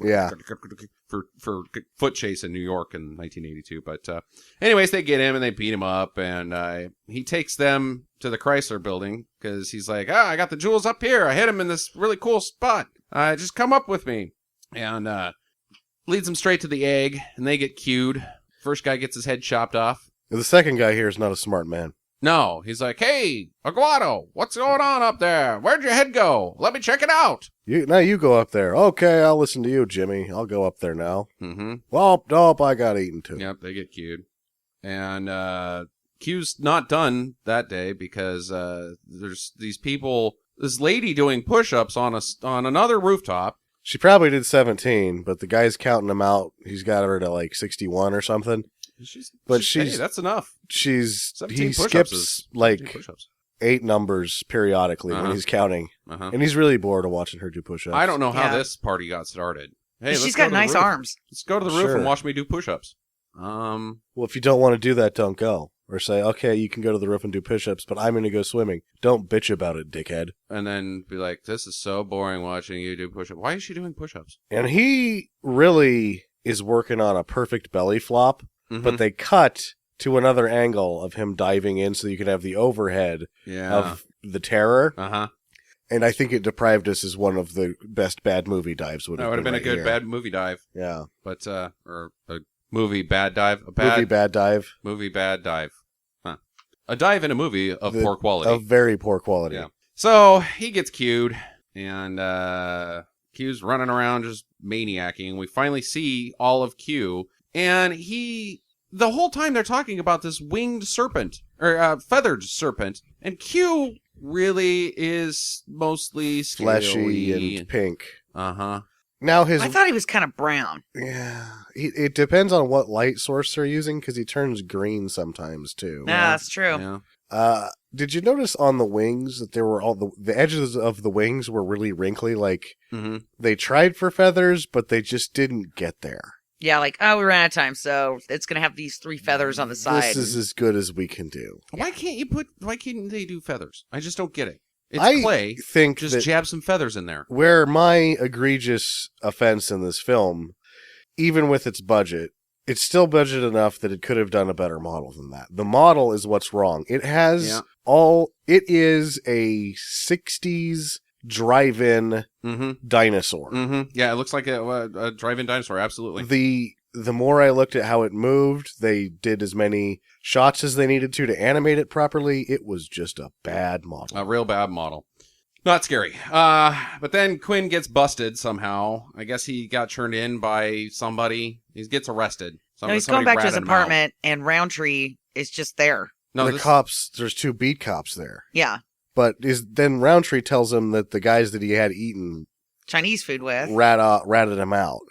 Yeah. for foot chase in New York in 1982. But anyways, they get him and they beat him up, and he takes them to the Chrysler building because he's like, I got the jewels up here. I hid them in this really cool spot. Just come up with me. And leads them straight to the egg, and they get cued. First guy gets his head chopped off. The second guy here is not a smart man. No, he's like, hey, Aguado, what's going on up there? Where'd your head go? Let me check it out. Now you go up there. Okay, I'll listen to you, Jimmy. I'll go up there now. Mm-hmm. Well, nope, I got eaten too. Yep, they get cued. And Q's not done that day because there's these people, this lady doing push-ups on another rooftop. She probably did 17, but the guy's counting them out. He's got her to like 61 or something. Hey, that's enough. 17 He push-ups skips is 17 like push-ups. 8 numbers periodically when Uh-huh. he's counting, Uh-huh. and he's really bored of watching her do push-ups. I don't know how Yeah. this party got started. Hey, let's She's go got to the nice roof. arms. Let's go to the roof Sure. and watch me do push-ups. Well, if you don't want to do that, don't go. Or say, okay, you can go to the roof and do push-ups, but I'm going to go swimming. Don't bitch about it, dickhead. And then be like, this is so boring watching you do push-ups. Why is she doing push-ups? And he really is working on a perfect belly flop, but they cut to another angle of him diving in so you can have the overhead yeah. of the terror. Uh-huh. And I think it deprived us as one of the best bad movie dives. That would have been a good bad movie dive. Yeah. But, or a movie bad dive. A bad Movie bad dive. movie bad dive. Huh. A dive in a movie of poor quality. Of very poor quality. Yeah. So he gets cued, and Q's running around just maniacking. We finally see all of Q, and the whole time they're talking about this winged serpent, or feathered serpent, and Q really is mostly Fleshy scaly. and pink. Uh-huh. Now his... I thought he was kind of brown. Yeah. It depends on what light source they're using, because he turns green sometimes, too. Nah, that's true. Yeah. Did you notice on the wings that there were all the edges of the wings were really wrinkly? Like, Mm-hmm. they tried for feathers, but they just didn't get there. Yeah, like, we ran out of time, so it's going to have these 3 feathers on the side. This is as good as we can do. Why can't they do feathers? I just don't get it. It's I clay. think Just that jab some feathers in there. where my egregious offense in this film, even with its budget, it's still budget enough that it could have done a better model than that. The model is what's wrong. It has Yeah. it is a 60s drive-in Mm-hmm. dinosaur. Mm-hmm. Yeah, it looks like a drive-in dinosaur. Absolutely. The more I looked at how it moved, they did as many shots as they needed to animate it properly. It was just a bad model. A real bad model. Not scary. But then Quinn gets busted somehow. I guess he got turned in by somebody. He gets arrested. No, he's going back to his apartment, and Roundtree is just there. No, the cops, there's 2 beat cops there. Yeah. But then Roundtree tells him that the guys that he had eaten Chinese food with ratted him out.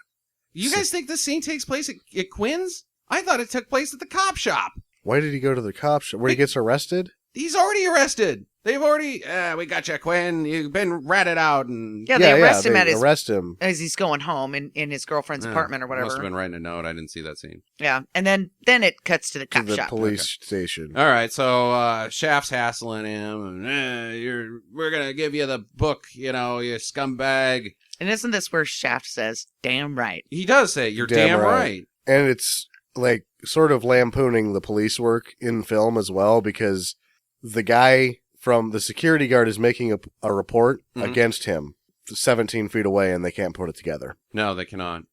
You guys think this scene takes place at Quinn's? I thought it took place at the cop shop. Why did he go to the cop shop? Where he gets arrested? He's already arrested. They've already, we got you, Quinn. You've been ratted out. And yeah, they arrest him as he's going home in his girlfriend's apartment or whatever. Must have been writing a note. I didn't see that scene. Yeah, and then it cuts to the cop shop. Police station. All right, so Shaft's hassling him. And, we're going to give you the book, you scumbag. And isn't this where Shaft says, damn right? He does say, you're damn right. And it's like sort of lampooning the police work in film as well, because the guy from the security guard is making a report against him 17 feet away, and they can't put it together. No, they cannot.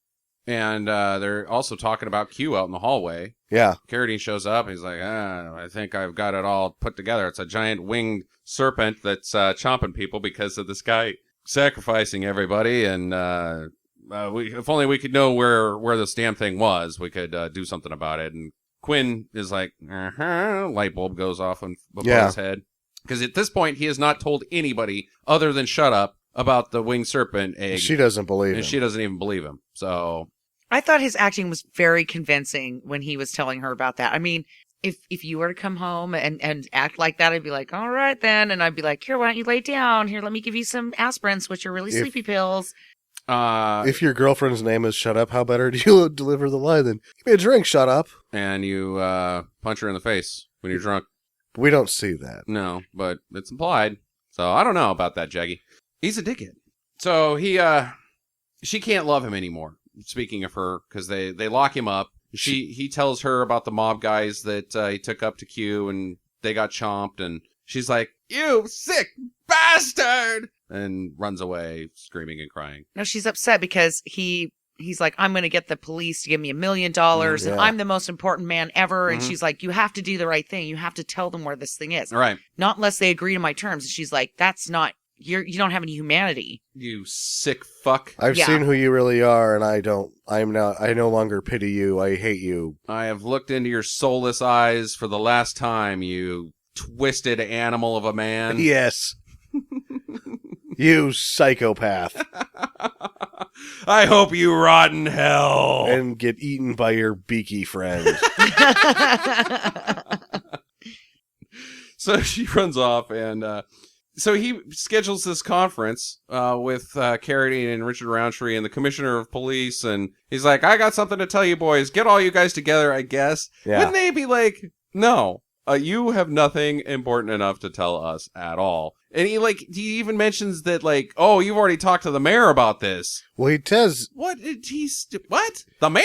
And they're also talking about Q out in the hallway. Yeah. Carradine shows up. He's like, I think I've got it all put together. It's a giant winged serpent that's chomping people because of this guy sacrificing everybody. And if only we could know where this damn thing was, we could do something about it. And Quinn is like, light bulb goes off above his head. Because at this point, he has not told anybody other than shut up about the winged serpent egg. She doesn't believe him. And she doesn't even believe him. So I thought his acting was very convincing when he was telling her about that. I mean, if you were to come home and act like that, I'd be like, all right then. And I'd be like, here, why don't you lay down? Here, let me give you some aspirins, which are really sleepy pills. If your girlfriend's name is Shut Up, how better do you deliver the line than, give me a drink, shut up. And you punch her in the face when you're drunk. We don't see that. No, but it's implied. So I don't know about that, Jaggy. He's a dickhead. So she can't love him anymore. Speaking of her, because they lock him up. He tells her about the mob guys that he took up to Q and they got chomped, and she's like, "You sick bastard!" and runs away screaming and crying. No, she's upset because he's like, I'm going to get the police to give me $1 million and I'm the most important man ever. And she's like, you have to do the right thing. You have to tell them where this thing is. Right. Not unless they agree to my terms. And she's like, that's not, you don't have any humanity. You sick fuck. I've seen who you really are, and I no longer pity you. I hate you. I have looked into your soulless eyes for the last time, you twisted animal of a man. Yes. You psychopath. I hope you rot in hell. And get eaten by your beaky friend. So she runs off, and so he schedules this conference with Carradine and Richard Roundtree and the commissioner of police, and he's like, I got something to tell you boys. Get all you guys together, I guess. Yeah. Wouldn't they be like, no, you have nothing important enough to tell us at all. And he even mentions that, like, oh, you've already talked to the mayor about this. Well, he says... What? What? The mayor?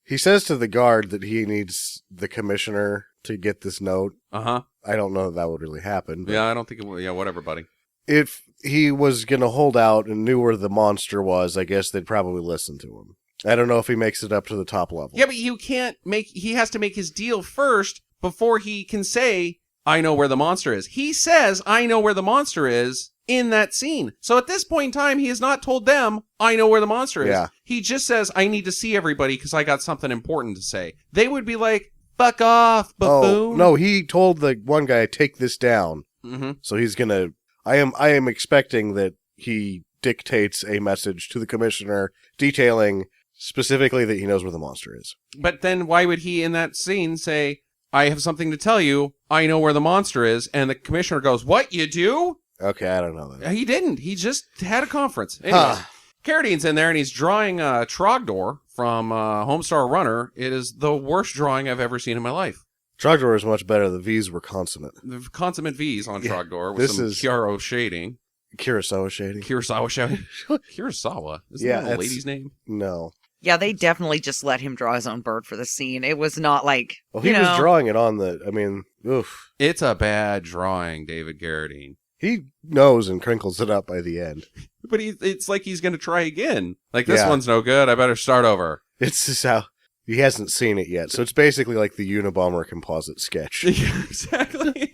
He says to the guard that he needs the commissioner to get this note. Uh-huh. I don't know if that would really happen. Yeah, I don't think it would. Yeah, whatever, buddy. If he was going to hold out and knew where the monster was, I guess they'd probably listen to him. I don't know if he makes it up to the top level. Yeah, but he has to make his deal first before he can say, I know where the monster is. He says, I know where the monster is in that scene. So at this point in time, he has not told them, I know where the monster is. Yeah. He just says, I need to see everybody because I got something important to say. They would be like, fuck off, buffoon. Oh, no, he told the one guy, take this down. Mm-hmm. So he's going to... I am expecting that he dictates a message to the commissioner detailing specifically that he knows where the monster is. But then why would he in that scene say, I have something to tell you. I know where the monster is. And the commissioner goes, what, you do? Okay, I don't know that. He didn't. He just had a conference. Anyways, Carradine's in there, and he's drawing Trogdor from Homestar Runner. It is the worst drawing I've ever seen in my life. Trogdor is much better. The V's were consonant. The consummate V's on Trogdor with some Chiaro shading. Kurosawa shading. Kurosawa shading? Kurosawa? Isn't that a lady's name? No. Yeah, they definitely just let him draw his own bird for the scene. It was not like, well, he was drawing it on the, I mean, oof. It's a bad drawing, David Carradine. He knows and crinkles it up by the end. But it's like he's going to try again. Like, this one's no good. I better start over. It's just how, he hasn't seen it yet. So it's basically like the Unabomber composite sketch. Yeah, exactly.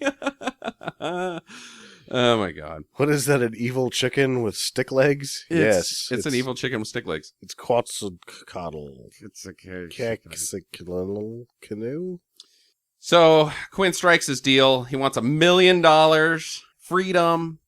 Oh my god. What is that? An evil chicken with stick legs? Yes. It's an evil chicken with stick legs. It's Quetzalcoatl. It's a Canoe? So Quinn strikes his deal. He wants $1 million, freedom,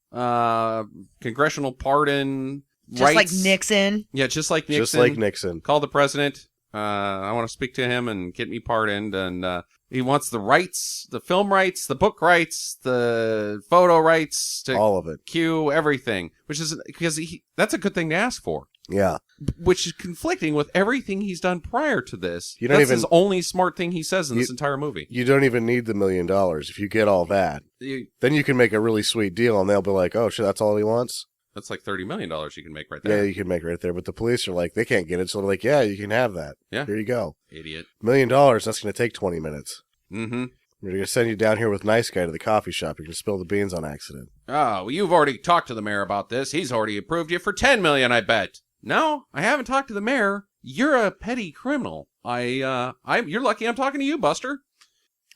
congressional pardon, Just rights. like Nixon. Yeah, just like Nixon. Just like Nixon. Call the president. I want to speak to him and get me pardoned. And he wants the rights, the film rights, the book rights, the photo rights to All of it. Q, everything. Which is because that's a good thing to ask for. Yeah. Which is conflicting with everything he's done prior to this. You don't That's even- his only smart thing he says in this entire movie. You don't even need the $1 million. If you get all that, then you can make a really sweet deal, and they'll be like, oh, shit, that's all he wants? That's like $30 million you can make right Yeah, there. you can make it right there. But the police are like, they can't get it. So they're like, yeah, you can have that. Yeah. Here you go. Idiot. $1 million, that's going to take 20 minutes. Mm-hmm. We're going to send you down here with Nice Guy to the coffee shop. You're going to spill the beans on accident. Oh, well, you've already talked to the mayor about this. He's already approved you for $10 million, I bet. No, I haven't talked to the mayor. You're a petty criminal. You're lucky I'm talking to you, Buster.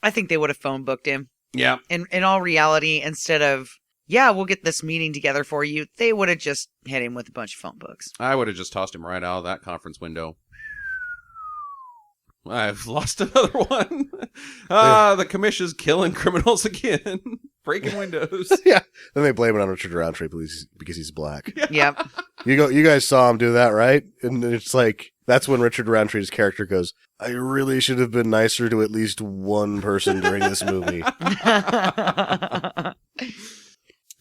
I think they would have phone booked him. Yeah. In all reality, instead of, yeah, we'll get this meeting together for you, they would have just hit him with a bunch of phone books. I would have just tossed him right out of that conference window. I've lost another one. The commission's killing criminals again. Breaking windows. Yeah. Then they blame it on Richard Roundtree because he's black. Yep. You guys saw him do that, right? And it's like, that's when Richard Roundtree's character goes, I really should have been nicer to at least one person during this movie.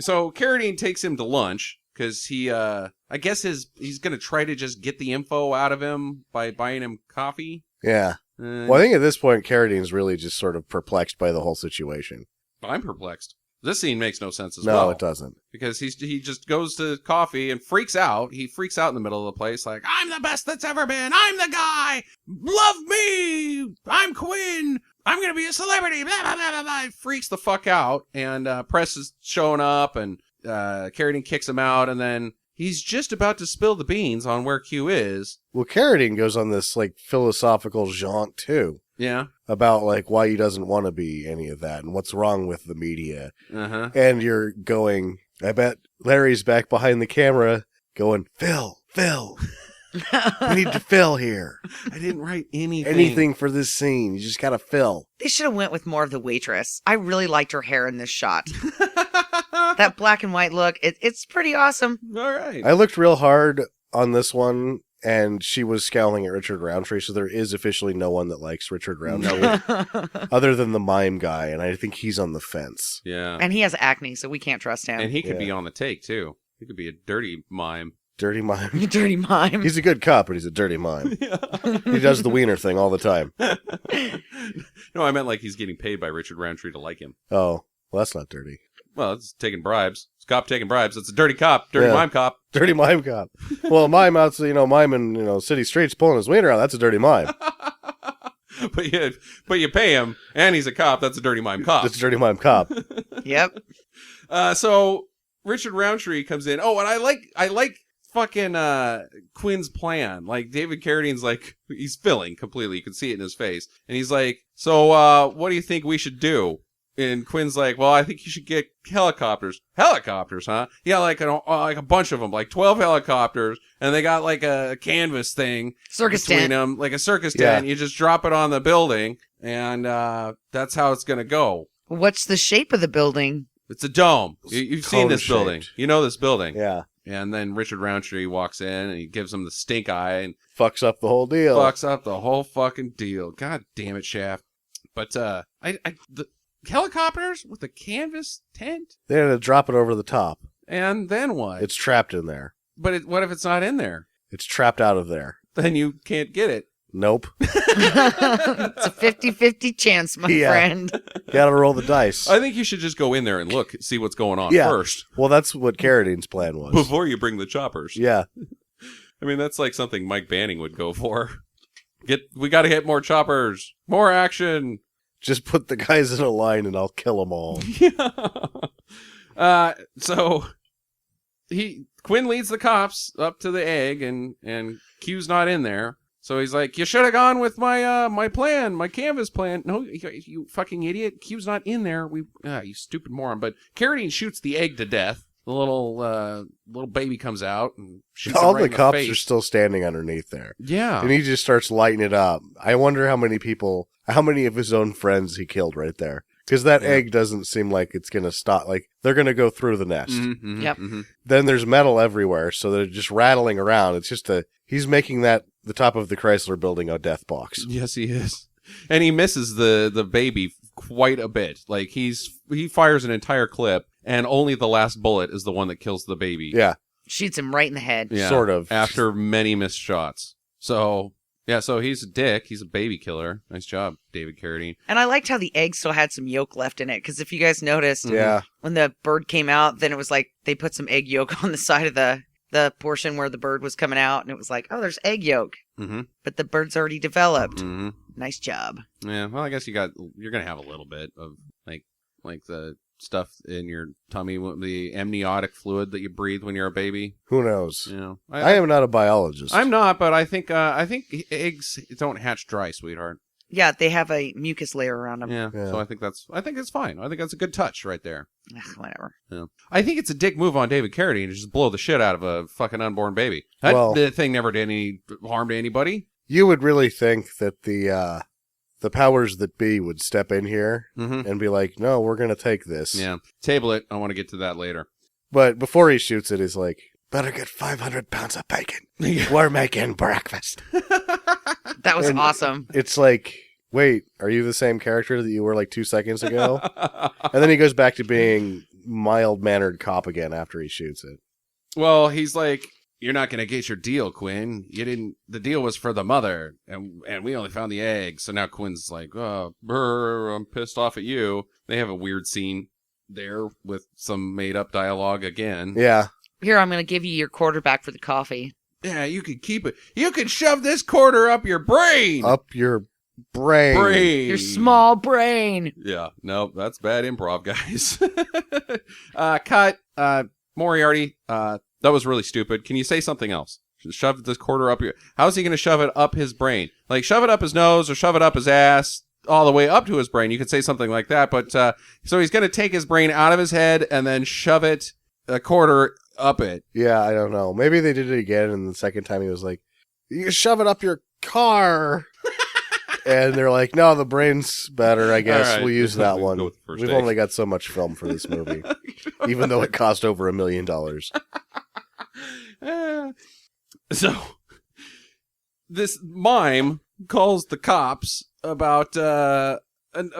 So Carradine takes him to lunch because he, I guess he's going to try to just get the info out of him by buying him coffee. Yeah. Well, I think at this point, Carradine's really just sort of perplexed by the whole situation. I'm perplexed. This scene makes no sense as No, well. it doesn't. Because he just goes to coffee and freaks out. He freaks out in the middle of the place like, I'm the best that's ever been. I'm the guy. Love me. I'm Quinn. I'm going to be a celebrity. Blah, blah, blah, blah, blah. He freaks the fuck out. And Press is showing up and Carradine kicks him out. And then he's just about to spill the beans on where Q is. Well, Carradine goes on this like philosophical jaunt too. Yeah. About like why he doesn't want to be any of that and what's wrong with the media. Uh-huh. And you're going, I bet Larry's back behind the camera going, Phil, we need to fill here. I didn't write anything. Anything for this scene. You just gotta fill. They should have went with more of the waitress. I really liked her hair in this shot. That black and white look, it's pretty awesome. All right. I looked real hard on this one, and she was scowling at Richard Roundtree, so there is officially no one that likes Richard Roundtree other than the mime guy, and I think he's on the fence. Yeah. And he has acne, so we can't trust him. And he could Yeah. be on the take, too. He could be a dirty mime. Dirty mime. You dirty mime. He's a good cop, but he's a dirty mime. He does the wiener thing all the time. No, I meant like he's getting paid by Richard Roundtree to like him. Oh, well, that's not dirty. Well, it's taking bribes. It's a cop taking bribes. It's a dirty cop. Dirty Yeah. mime cop. Dirty mime cop. Well, mime out, mime in, city streets pulling his wiener out, that's a dirty mime. But you pay him, and he's a cop. That's a dirty mime cop. That's a dirty mime cop. Yep. So Richard Roundtree comes in. Oh, and I like fucking Quinn's plan. Like David Carradine's like he's filling completely. You can see it in his face, and he's like, "So, what do you think we should do?" And Quinn's like, "Well, I think you should get helicopters." Helicopters, huh? Yeah, like a bunch of them, like 12 helicopters, and they got like a canvas thing Circus between tent. them, like a circus Yeah. tent. You just drop it on the building, and that's how it's gonna go. What's the shape of the building? It's a dome. You've seen this Cone-shaped. building. You know this building. Yeah. And then Richard Roundtree walks in and he gives him the stink eye and Fucks up the whole deal. fucks up the whole fucking deal. God damn it, Shaft. But the helicopters with the canvas tent? They had to drop it over the top. And then what? It's trapped in there. But what if it's not in there? It's trapped out of there. Then you can't get it. Nope. It's a 50-50 chance, my Yeah. friend. Gotta roll the dice. I think you should just go in there and look, see what's going on Yeah. first Well, that's what Carradine's plan was. before you bring the choppers. Yeah. I mean, that's like something Mike Banning would go for. We got to get more choppers, more action. Just put the guys in a line and I'll kill them all. So Quinn leads the cops up to the egg and Q's not in there. So he's like, you should have gone with my my plan, my canvas plan. No, you fucking idiot. Q's not in there. You stupid moron. But Carradine shoots the egg to death. The little baby comes out and shoots him All right the in cops face. are still standing underneath there. Yeah. And he just starts lighting it up. I wonder how many of his own friends he killed right there. Because that egg doesn't seem like it's going to stop. Like, they're going to go through the nest. Mm-hmm, Yep. Mm-hmm. Then there's metal everywhere, so they're just rattling around. It's just he's making the top of the Chrysler building a death box. Yes, he is. And he misses the baby quite a bit. Like, he fires an entire clip, and only the last bullet is the one that kills the baby. Yeah, Shoots him right in the head. Yeah, sort of. After many missed shots. So, yeah, so he's a dick. He's a baby killer. Nice job, David Carradine. And I liked how the egg still had some yolk left in it. Because if you guys noticed, Yeah. when the bird came out, then it was like they put some egg yolk on the side of the portion where the bird was coming out. And it was like, oh, there's egg yolk. Mm-hmm. But the bird's already developed. Mm-hmm. Nice job. Yeah, well, I guess you're going to have a little bit of, like the stuff in your tummy, the amniotic fluid that you breathe when you're a baby. Who knows? You know, I am not a biologist. I'm not, but I think eggs don't hatch dry, sweetheart. Yeah, they have a mucus layer around them. Yeah, Yeah. so I think it's fine. I think that's a good touch right there. Whatever. Yeah. I think it's a dick move on David Carradine to just blow the shit out of a fucking unborn baby. Well- The thing never did any harm to anybody. You would really think that the powers that be would step in here Mm-hmm. and be like, no, we're going to take this. Yeah. Table it. I want to get to that later. But before he shoots it, he's like, better get 500 pounds of bacon. We're making breakfast. That was And- awesome. It's like, wait, are you the same character that you were like 2 seconds ago? And then he goes back to being mild-mannered cop again after he shoots it. Well, he's like, you're not going to get your deal, Quinn. The deal was for the mother, and we only found the egg. So now Quinn's like, oh, brr, I'm pissed off at you. They have a weird scene there with some made-up dialogue again. Yeah. Here, I'm going to give you your quarterback for the coffee. Yeah, you could keep it. You could shove this quarter up your brain. Up your brain. Your small brain. Yeah, nope, that's bad improv, guys. Cut. Moriarty, that was really stupid. Can you say something else? Shove this quarter up your... How's he going to shove it up his brain? Like, shove it up his nose or shove it up his ass all the way up to his brain. You could say something like that. But, so he's going to take his brain out of his head and then shove it a quarter up it. Yeah, I don't know. Maybe they did it again, and the second time he was like, you can shove it up your car. And they're like, no, the brain's better, I guess. All right. We'll use that We'll one. go with the first We've take. only got so much film for this movie, even though it cost over $1 million. So, this mime calls the cops about a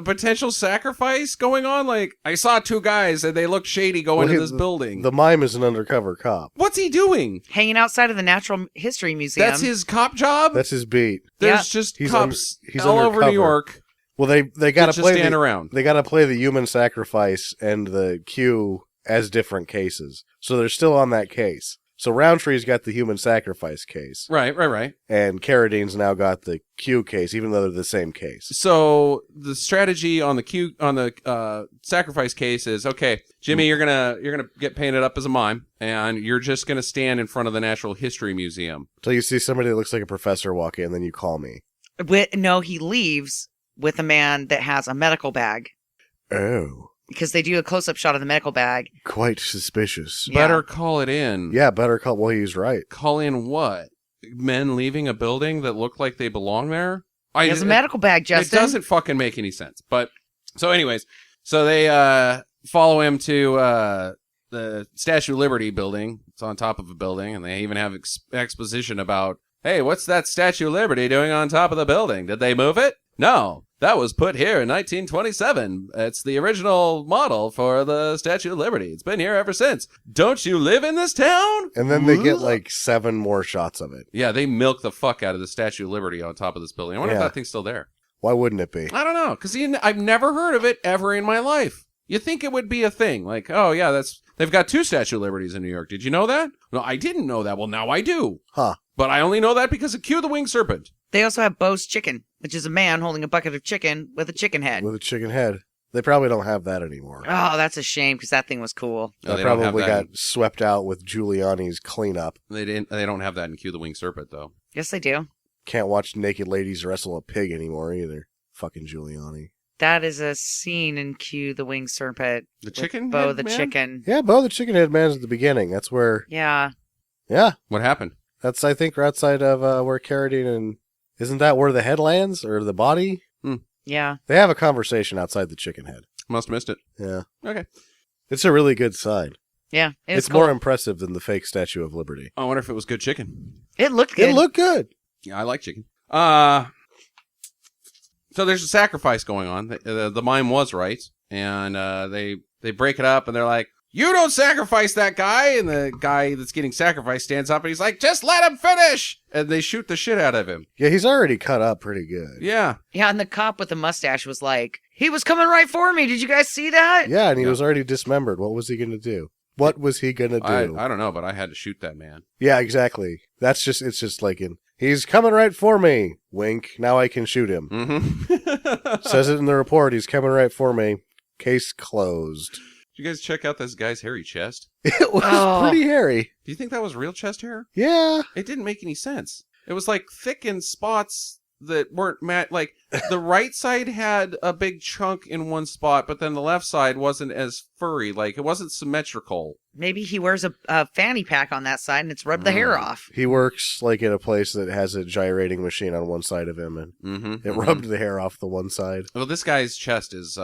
potential sacrifice going on. Like, I saw 2 guys and they looked shady going Well, to this building. The mime is an undercover cop. What's he doing? Hanging outside of the Natural History Museum. That's his cop job? That's his beat. There's Yeah. just He's cops he's all over New undercover. York Well, they that got to just play stand the, around. they got to play the human sacrifice and the Q as different cases. So they're still on that case. So Roundtree's got the human sacrifice case, Right. and Carradine's now got the Q case, even though they're the same case. So the strategy on the sacrifice case is, okay, Jimmy, you're gonna get painted up as a mime, and you're just gonna stand in front of the Natural History Museum. So you see somebody that looks like a professor walk in, then you call me. No, he leaves with a man that has a medical bag. Oh, Because they do a close-up shot of the medical bag. quite suspicious. Yeah. Better call it in. Yeah, better call. Well, he's right. Call in what? Men leaving a building that look like they belong there? He has a medical bag, Justin. It doesn't fucking make any sense. But so, anyways, so they follow him to the Statue of Liberty building. It's on top of a building, and they even have exposition about, hey, what's that Statue of Liberty doing on top of the building? Did they move it? No. That was put here in 1927. It's the original model for the Statue of Liberty. It's been here ever since. Don't you live in this town? And then they get like 7 more shots of it. Yeah, they milk the fuck out of the Statue of Liberty on top of this building. I wonder if Yeah. that thing's still there. Why wouldn't it be? I don't know, because I've never heard of it ever in my life. You think it would be a thing. Like, oh, yeah, they've got 2 Statue of Liberties in New York. Did you know that? No, I didn't know that. Well, now I do. Huh. But I only know that because of Q the Winged Serpent. They also have Bo's Chicken, which is a man holding a bucket of chicken with a chicken head. With a chicken head. They probably don't have that anymore. Oh, that's a shame, because that thing was cool. No, That they don't have probably that got swept out with Giuliani's cleanup. They don't have that in Q the Winged Serpent, though. Yes, they do. can't watch naked ladies wrestle a pig anymore either. Fucking Giuliani. That is a scene in Q, the winged serpent. The with chicken Bo head the man? chicken. Yeah, Bo the chicken head man's at the beginning. That's where. Yeah. Yeah, What happened? that's I think outside of where Carradine and isn't that where the head lands or the body? Yeah. They have a conversation outside the chicken head. Must have missed it. Yeah, Okay. it's a really good sign. Yeah. It's cool. more impressive than the fake Statue of Liberty. I wonder if it was good chicken. It looked good. It looked good. Yeah, I like chicken. So there's a sacrifice going on. The mime was right, and they break it up, and they're like, "You don't sacrifice that guy!" And the guy that's getting sacrificed stands up, and he's like, "Just let him finish!" And they shoot the shit out of him. Yeah, he's already cut up pretty good. Yeah. Yeah, and the cop with the mustache was like, he was coming right for me. Did you guys see that? Yeah, and he was already dismembered. What was he going to do? What was he going to do? I don't know, but I had to shoot that man. Yeah, exactly. It's just like he's coming right for me. Wink. Now I can shoot him. Mm-hmm. Says it in the report. He's coming right for me. Case closed. Did you guys check out this guy's hairy chest? It was Oh. pretty hairy. Do you think that was real chest hair? Yeah. It didn't make any sense. It was like thick in spots that weren't like the right side had a big chunk in one spot, but then the left side wasn't as furry. Like it wasn't symmetrical. Maybe he wears a fanny pack on that side and it's rubbed the hair off. He works like in a place that has a gyrating machine on one side of him, and Mm-hmm. it rubbed the hair off the one side. Well, this guy's chest is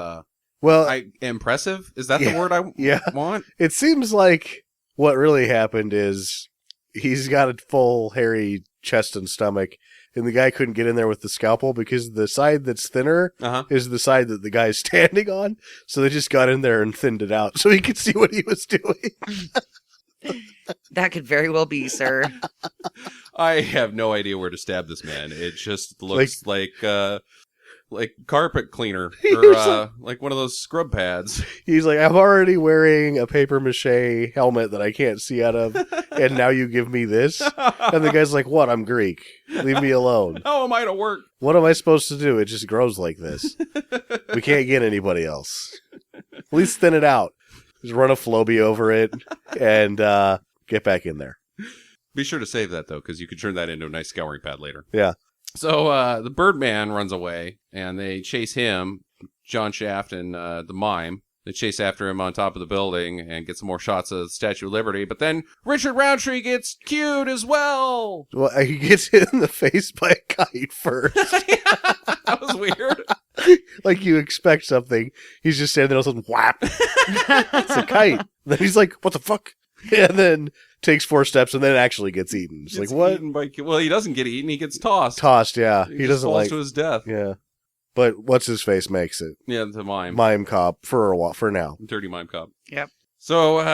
Well, impressive. Is that Yeah. the word I Yeah. want? it seems like what really happened is he's got a full hairy chest and stomach, and the guy couldn't get in there with the scalpel because the side that's thinner Uh-huh. is the side that the guy's standing on. So they just got in there and thinned it out so he could see what he was doing. That could very well be, sir. I have no idea where to stab this man. It just looks like carpet cleaner or like one of those scrub pads. He's like, I'm already wearing a paper mache helmet that I can't see out of, and now you give me this? And the guy's like, what? I'm Greek. Leave me alone. How am I to work? What am I supposed to do? It just grows like this. We can't get anybody else. At least thin it out. Just run a Flowbee over it and get back in there. Be sure to save that, though, because you could turn that into a nice scouring pad later. Yeah. So the Birdman runs away, and they chase him, John Shaft and the Mime. They chase after him on top of the building and get some more shots of the Statue of Liberty. But then Richard Roundtree gets cued as well. Well, he gets hit in the face by a kite first. That was weird. Like you expect something. He's just standing there and all of a sudden, whap. It's a kite. Then he's like, what the fuck? And then takes 4 steps and then actually gets eaten. It's like, what? Well, he doesn't get eaten. He gets tossed. Tossed, yeah. He He just doesn't falls like. to his death. Yeah. But what's his face makes it. Yeah, the Mime. Mime cop for a while, for now. Dirty Mime Cop. Yep. So,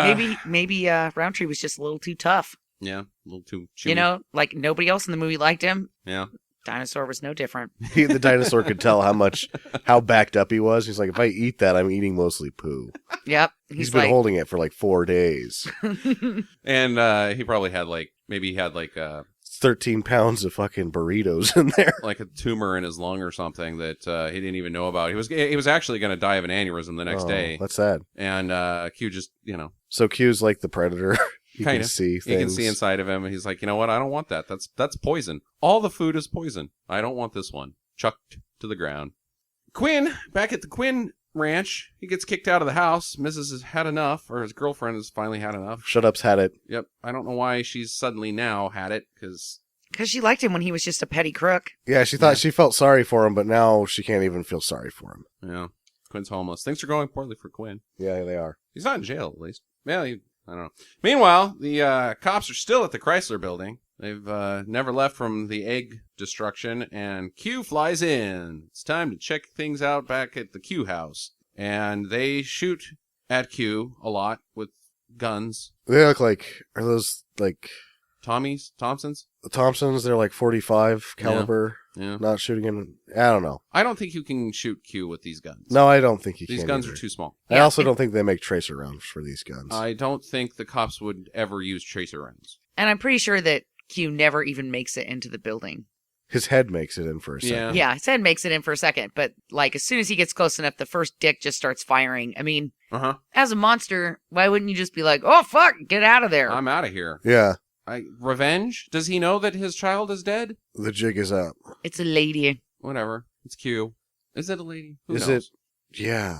Maybe Roundtree was just a little too tough. yeah, a little too chewy. You know, like nobody else in the movie liked him. Yeah. Dinosaur was no different. The dinosaur could tell how backed up he was. He's like, if I eat that, I'm eating mostly poo. Yep. He's been holding it for like 4 days. And he probably had 13 pounds of fucking burritos in there. like a tumor in his lung or something that he didn't even know about. He was actually going to die of an aneurysm the next day. That's sad. And Q just, So Q's like the predator. You Kind can of. see things. You can see inside of him, and he's like, you know what? I don't want that. That's poison. All the food is poison. I don't want this one. Chucked to the ground. Quinn, back at the Quinn ranch, he gets kicked out of the house. Mrs. has had enough, or his girlfriend has finally had enough. Shut up's had it. Yep. I don't know why she's suddenly now had it, because... Because she liked him when he was just a petty crook. Yeah, she thought she felt sorry for him, but now she can't even feel sorry for him. Yeah. Quinn's homeless. Things are going poorly for Quinn. Yeah, they are. He's not in jail, at least. Well, I don't know. Meanwhile, the cops are still at the Chrysler building. They've never left from the egg destruction, and Q flies in. It's time to check things out back at the Q house. And they shoot at Q a lot with guns. They look like, are those like Thompsons? the Thompsons? They're like 45 caliber. Yeah. Not shooting in. I don't know. I don't think you can shoot Q with these guns. No, I don't think you can. These guns either. are too small. I Yeah. also don't think they make tracer rounds for these guns. I don't think the cops would ever use tracer rounds. And I'm pretty sure that Q never even makes it into the building. His head makes it in for a second. Yeah. Yeah, his head makes it in for a second, but like as soon as he gets close enough, the first dick just starts firing. I mean, Uh-huh. as a monster, why wouldn't you just be like, oh, fuck, get out of there? I'm out of here. Yeah. Revenge? Does he know that his child is dead? The jig is up. It's a lady. Whatever. It's Q. Is it a lady? Who Is knows? it? Yeah.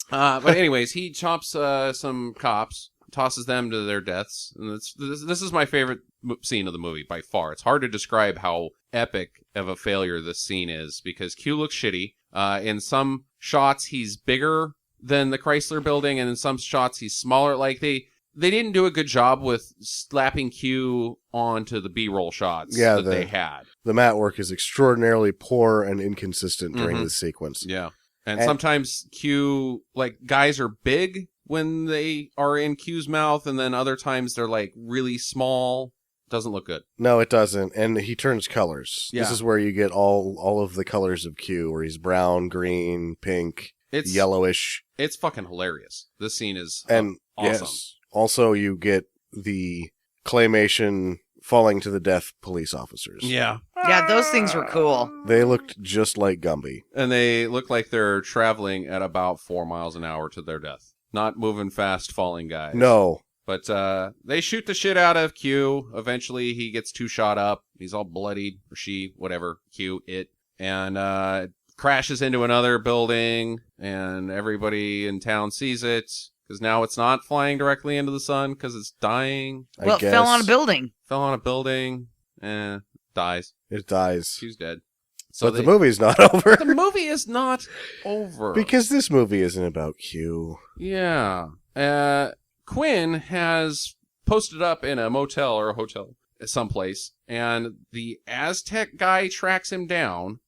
But anyways, he chops some cops, tosses them to their deaths. And this is my favorite scene of the movie by far. It's hard to describe how epic of a failure this scene is because Q looks shitty. In some shots, he's bigger than the Chrysler Building, and in some shots, he's smaller. Like they didn't do a good job with slapping Q onto the B-roll shots that they had. The mat work is extraordinarily poor and inconsistent during this sequence. Yeah. And sometimes Q, like, guys are big when they are in Q's mouth, and then other times they're, like, really small. Doesn't look good. No, it doesn't. And he turns colors. Yeah. This is where you get all of the colors of Q, where he's brown, green, pink, yellowish. It's fucking hilarious. This scene is and awesome. Yes, also, you get the claymation falling to the death police officers. Yeah. Yeah, those things were cool. They looked just like Gumby. And they look like they're traveling at about 4 miles an hour to their death. Not moving fast, falling guys. No. But they shoot the shit out of Q. Eventually, he gets 2 shot up. He's all bloodied, or she, whatever, Q, it. And crashes into another building, and everybody in town sees it. Because now it's not flying directly into the sun because it's dying. Well, it fell on a building. Fell on a building. Dies. It dies. She's dead. So but the movie's not over. The movie is not over. Because this movie isn't about Q. Yeah. Quinn has posted up in a motel or a hotel someplace, and the Aztec guy tracks him down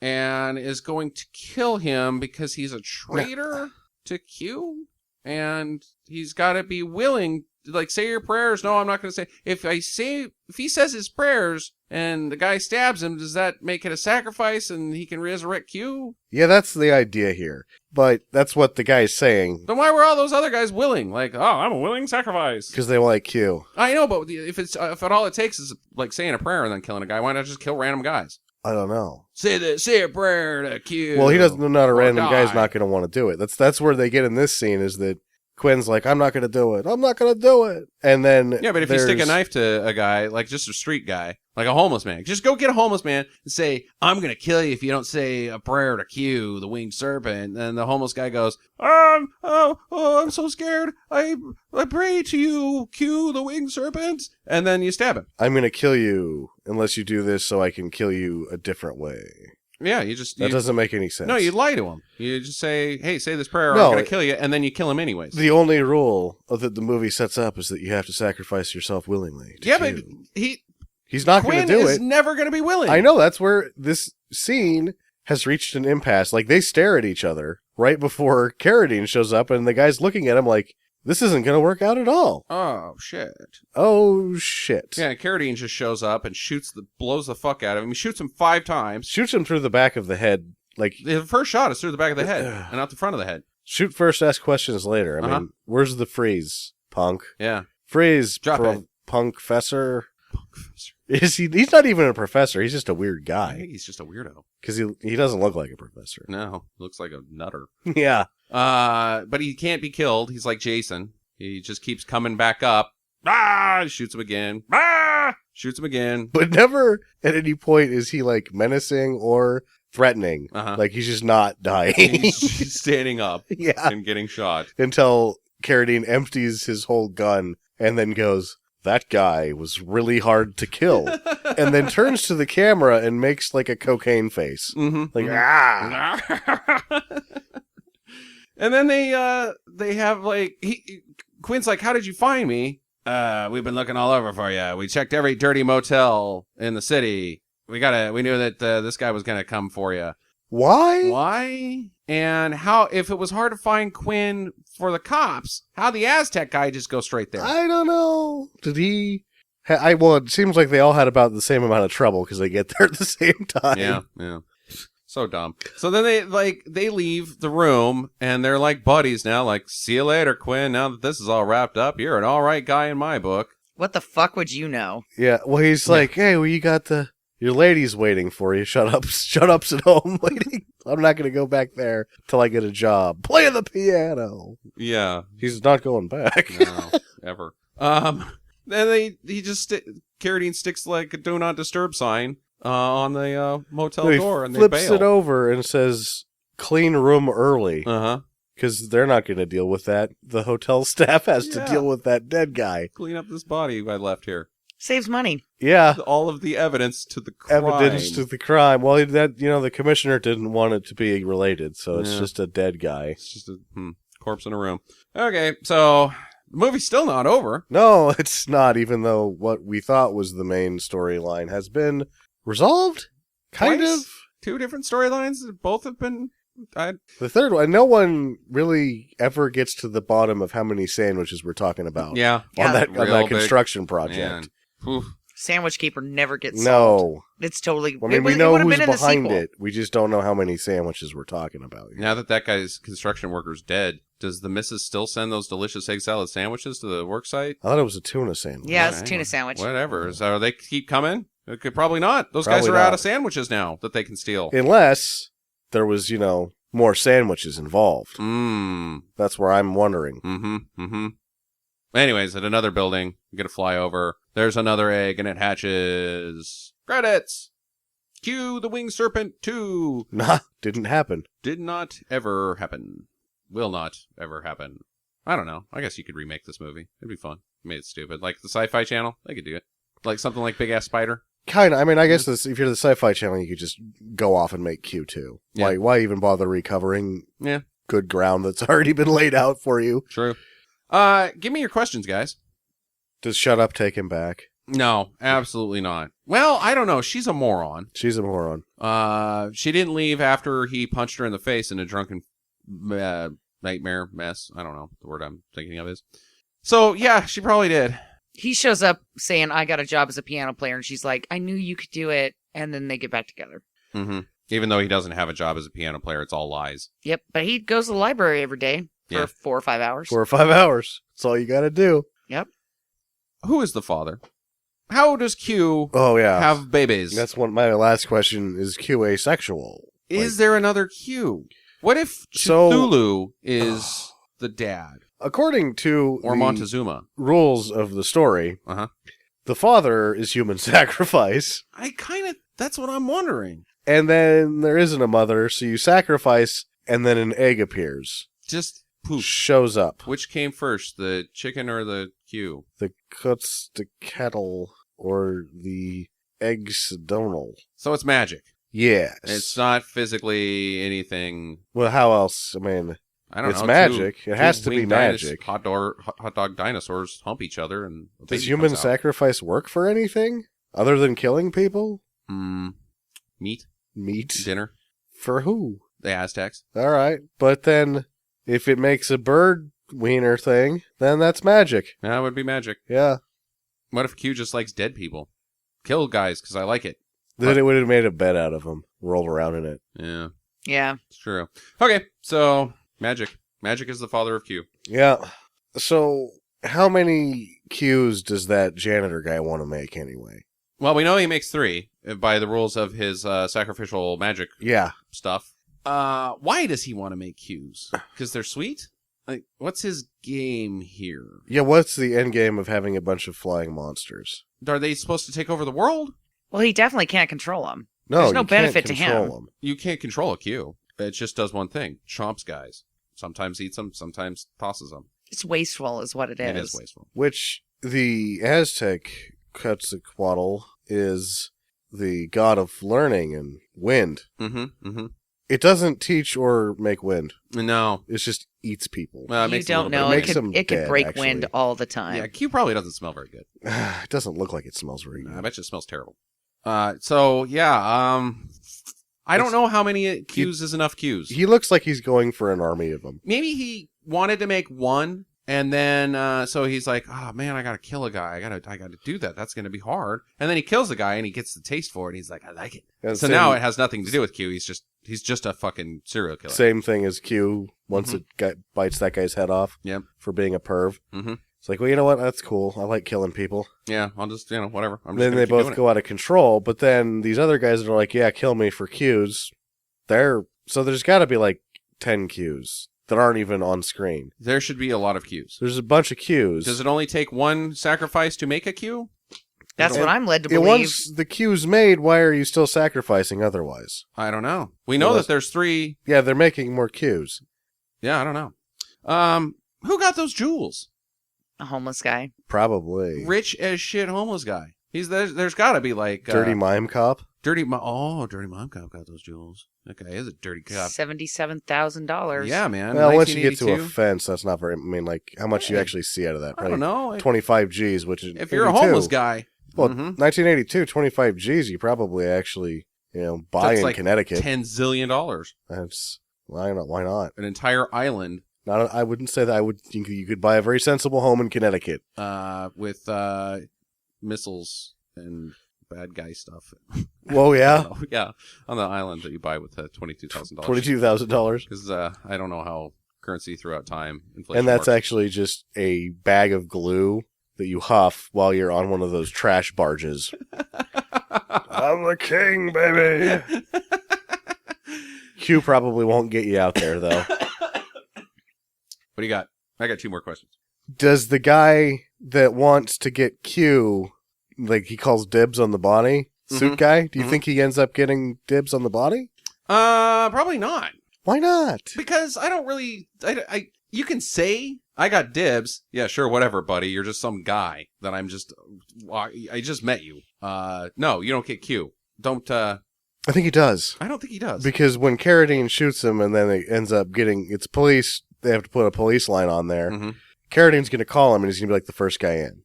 and is going to kill him because he's a traitor to Q. And he's got to be willing to, like, say your prayers. No, I'm not going to say. If he says his prayers and the guy stabs him, does that make it a sacrifice and he can resurrect Q? Yeah, that's the idea here. But that's what the guy's saying. Then why were all those other guys willing? Like, oh, I'm a willing sacrifice. Because they like Q. I know, but if all it takes is, like, saying a prayer and then killing a guy, why not just kill random guys? I don't know. Say a prayer to Q. Well, he doesn't. Not a random guy's not going to want to do it. That's where they get in this scene is that Quinn's like, I'm not going to do it. I'm not going to do it. And then yeah, but if you stick a knife to a guy, like just a street guy, like a homeless man, just go get a homeless man and say, I'm going to kill you if you don't say a prayer to Q, the winged serpent. And the homeless guy goes, I'm so scared. I pray to you, Q, the winged serpent. And then you stab him. I'm going to kill you unless you do this so I can kill you a different way. Yeah, that doesn't make any sense. No, you lie to him. You just say, hey, say this prayer or I'm going to kill you, and then you kill him anyways. The only rule that the movie sets up is that you have to sacrifice yourself willingly. Yeah, but he's not going to do it. Quinn is never going to be willing. I know, that's where this scene has reached an impasse. Like, they stare at each other right before Carradine shows up, and the guy's looking at him like, this isn't going to work out at all. Oh, shit. Oh, shit. Yeah, Carradine just shows up and blows the fuck out of him. He shoots him 5 times. Shoots him through the back of the head. Like the first shot is through the back of the head and not the front of the head. Shoot first, ask questions later. I mean, where's the freeze, punk? Yeah. Freeze, drop it. Punkfessor. Is he? He's not even a professor. He's just a weird guy. I think he's just a weirdo. Because he doesn't look like a professor. No, he looks like a nutter. Yeah. But he can't be killed. He's like Jason. He just keeps coming back up. Shoots him again. Shoots him again. But never at any point is he like menacing or threatening. Like he's just not dying. He's standing up and getting shot. Until Carradine empties his whole gun and then goes, that guy was really hard to kill. And then turns to the camera and makes like a cocaine face. Like, And then they have like Quinn's like, how did you find me? We've been looking all over for you. We checked every dirty motel in the city. We knew that this guy was gonna come for you. Why? And how? If it was hard to find Quinn for the cops, how the Aztec guy just go straight there? I don't know. Did he? Well, it seems like they all had about the same amount of trouble because they get there at the same time. Yeah. So dumb. So then they leave the room and they're like buddies now. Like, see you later, Quinn. Now that this is all wrapped up, you're an all right guy in my book. What the fuck would you know? Yeah. Well, he's like, hey, well, you got your lady's waiting for you. Shut up's at home waiting. I'm not going to go back there till I get a job. Play the piano. Yeah. He's not going back. No, ever. And he just Carradine sticks like a do not disturb sign on the motel He door, and they flips bail. it over and says, "Clean room early," Uh-huh. because they're not going to deal with that. The hotel staff has to Yeah. deal with that dead guy. Clean up this body I left here. Saves money. Yeah, All of the evidence to the crime. evidence to the crime. Well, the commissioner didn't want it to be related, so it's Yeah. just a dead guy. It's just a corpse in a room. Okay, so the movie's still not over. No, it's not, even though what we thought was the main storyline has been resolved. Kind Twice? of. 2 different storylines. Both have been. The third one, no one really ever gets to the bottom of how many sandwiches we're talking about Yeah. Yeah. on that Real big. construction project. Man. Oof. Sandwich Keeper never gets solved. No. It's totally. I mean, we it know would have who's been in the behind sequel. it. We just don't know how many sandwiches we're talking about. Now that that guy's construction worker's dead, does the missus still send those delicious egg salad sandwiches to the work site? I thought it was a tuna sandwich. Yeah, it's a Whatever. tuna sandwich. Whatever. So they keep coming? It could probably not. Those guys Probably are out not. of sandwiches now that they can steal. Unless there was, more sandwiches involved. Mmm. That's where I'm wondering. Mm-hmm. Mm-hmm. Anyways, at another building, you get a flyover. There's another egg, and it hatches. Credits! Cue the winged serpent 2. Nah, didn't happen. Did not ever happen. Will not ever happen. I don't know. I guess you could remake this movie. It'd be fun. Made it stupid. Like the Sci-Fi Channel, they could do it. Like something like Big Ass Spider. Kind of. I mean, I guess if you're the Sci-Fi Channel, you could just go off and make Q2. Yeah. Why even bother recovering Yeah. good ground that's already been laid out for you? True. Give me your questions, guys. Does Shut Up take him back? No, absolutely not. Well, I don't know. She's a moron. She's a moron. She didn't leave after he punched her in the face in a drunken nightmare mess. I don't know. The word I'm thinking of is. So, yeah, she probably did. He shows up saying, "I got a job as a piano player," and she's like, "I knew you could do it." And then they get back together. Mm-hmm. Even though he doesn't have a job as a piano player, it's all lies. Yep, but he goes to the library every day for Yeah. 4 or 5 hours. 4 or 5 hours. That's all you got to do. Yep. Who is the father? How does Q Oh, yeah. have babies? That's my last question. Is Q asexual? Is there another Q? What if So- Cthulhu is the dad? According to Or the Montezuma? rules of the story, Uh-huh. the father is human sacrifice. That's what I'm wondering. And then there isn't a mother, so you sacrifice, and then an egg appears. Just poof. Shows up. Which came first, the chicken or the Q? The cuts, the kettle, or the eggsodonal. So it's magic. Yes. It's not physically anything. Well, how else? I mean, I don't it's know. magic. Two It has to be winged magic. Hot dog dinosaurs hump each other, and a Does baby human comes out. sacrifice work for anything other than killing people? Meat Meat? dinner. For who? The Aztecs. All right. But then if it makes a bird wiener thing, then that's magic. That would be magic. Yeah. What if Q just likes dead people? Kill guys because I like it. Then it would have made a bed out of them, rolled around in it. Yeah, Yeah. it's true. Okay, so magic. Magic is the father of Q. Yeah. So how many Qs does that janitor guy want to make anyway? Well, we know he makes 3 by the rules of his sacrificial magic Yeah. stuff. Why does he want to make Qs? Because they're sweet? Like, what's his game here? Yeah, what's the end game of having a bunch of flying monsters? Are they supposed to take over the world? Well, he definitely can't control them. No, There's no you can't benefit to control him. them. You can't control a Q. It just does one thing. Chomps guys. Sometimes eats them, sometimes tosses them. It's wasteful, is what it is. It is wasteful. Which the Aztec Quetzalcoatl is the god of learning and wind. Mm-hmm. It doesn't teach or make wind. No. It just eats people. Well, it You makes don't a know. little It bit makes of them It could dead, break actually. wind all the time. Yeah, Q probably doesn't smell very good. It doesn't look like it smells very good. I bet you it smells terrible. I don't know how many Qs is enough Qs. He looks like he's going for an army of them. Maybe he wanted to make 1, and then so he's like, "Oh man, I gotta kill a guy. I gotta do that. That's gonna be hard." And then he kills the guy, and he gets the taste for it. And he's like, "I like it." And So same, now it has nothing to do with Q. He's just a fucking serial killer. same thing as Q. Once it bites that guy's head off Yep. for being a perv. Mhm. It's like, well, you know what? That's cool. I like killing people. Yeah, I'll just whatever. I'm just Then gonna they keep doing both it. go out of control. But then these other guys that are like, yeah, kill me for Qs. So there's got to be like 10 Qs that aren't even on screen. There should be a lot of cues. There's a bunch of cues. Does it only take one sacrifice to make a cue? That's what I'm led to Yeah, believe. once the cue's made, why are you still sacrificing otherwise? I don't know. We know that there's 3. Yeah, they're making more cues. Yeah, I don't know. Who got those jewels? A homeless guy. Probably. Rich as shit homeless guy. There's got to be like Dirty mime cop? Dirty Mime Cop got those jewels. That guy is a dirty cop. $77,000. Yeah, man. Well, once you get to a 1982. fence, that's not very. I mean, like, how much you actually see out of that? I don't know. 25 G's, which is. If you're a 82. homeless guy, Well, mhm. 1982, 25 G's, you probably actually, buy That's in like Connecticut. $10 zillion. That's why not? Why not? An entire island I wouldn't say that. I would think you could buy a very sensible home in Connecticut. with missiles and bad guy stuff. Whoa, yeah, Yeah, on the island that you buy with $22,000. $22,000, Because I don't know how currency throughout time inflation and that's works. actually just a bag of glue that you huff while you're on one of those trash barges. I'm the king, baby. Q probably won't get you out there though. What do you got? I got 2 more questions. Does the guy that wants to get Q, like he calls dibs on the body, suit guy, do you think he ends up getting dibs on the body? Probably not. Why not? Because I don't really. You can say I got dibs. Yeah, sure, whatever, buddy. You're just some guy that I just met you. No, you don't get Q. Don't. I think he does. I don't think he does. Because when Carradine shoots him and then it ends up it's police, they have to put a police line on there. Mhm. Carradine's going to call him and he's going to be like the first guy in.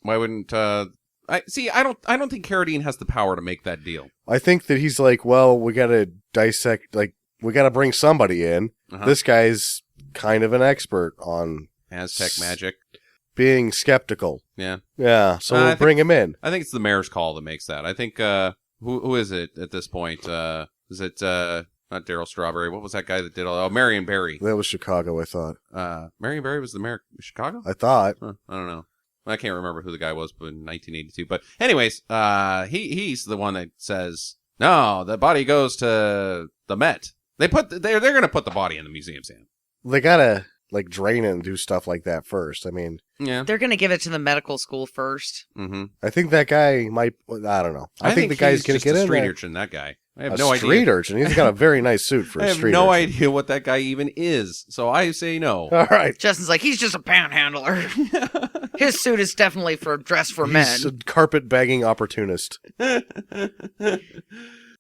Why wouldn't? I don't think Carradine has the power to make that deal. I think that he's like, well, we got to dissect, like, we got to bring somebody in. Uh-huh. This guy's kind of an expert on Aztec magic. being skeptical. Yeah. Yeah, so I we'll think- bring him in. I think it's the mayor's call that makes that. I think who is it at this point? Is it not Daryl Strawberry? What was that guy that did all? Oh, Marion Barry. That was Chicago, I thought. Marion Barry was the mayor of Chicago. I thought. Huh, I don't know. I can't remember who the guy was in 1982. But anyways, he's the one that says no. The body goes to the Met. They're going to put the body in the museum, Sam. They got to, like, drain it and do stuff like that first. I mean, Yeah. They're going to give it to the medical school first. Mm-hmm. I think that guy might, I don't know. I think the guy's he's going just to get a in street there. urchin. That guy. I have A no street idea. urchin. He's got a very nice suit for I a have street no urchin. idea what that guy even is. So I say no. All right. Justin's like, he's just a panhandler. His suit is definitely for dress for He's a men. carpet-bagging opportunist.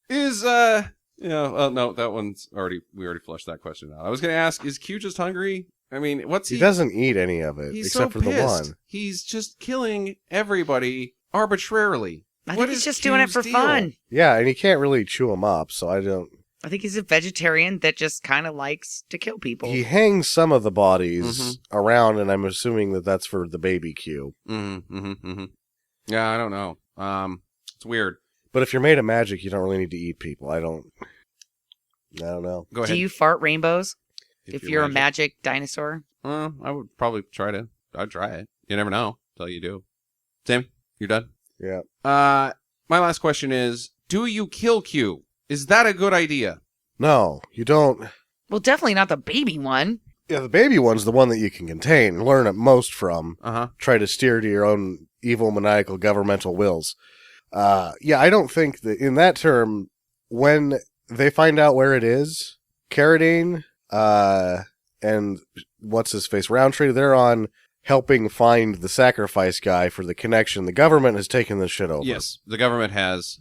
Is no, that one's we already flushed that question out. I was going to ask, is Q just hungry? I mean, what's He doesn't eat any of it, He's except so for the pissed. one. He's just killing everybody arbitrarily. I What think he's is just doing it Q's for deal? fun. Yeah, and he can't really chew them up, so I don't... I think he's a vegetarian that just kind of likes to kill people. He hangs some of the bodies Mhm. around, and I'm assuming that that's for the baby Q. Yeah, I don't know. It's weird. But if you're made of magic, you don't really need to eat people. I don't know. Go ahead. Do you fart rainbows if you're a magic. magic dinosaur? I would probably try to. I'd try it. You never know until you do. Sam, you're done? Yeah. My last question is, do you kill Q? Is that a good idea? No, you don't. Well, definitely not the baby one. Yeah, the baby one's the one that you can contain and learn at most from. Uh-huh. Try to steer to your own evil, maniacal, governmental wills. Yeah, I don't think that in that term, when they find out where it is, Carradine, and what's his face, Roundtree, they're on helping find the sacrifice guy for the connection. The government has taken this shit over. Yes, the government has.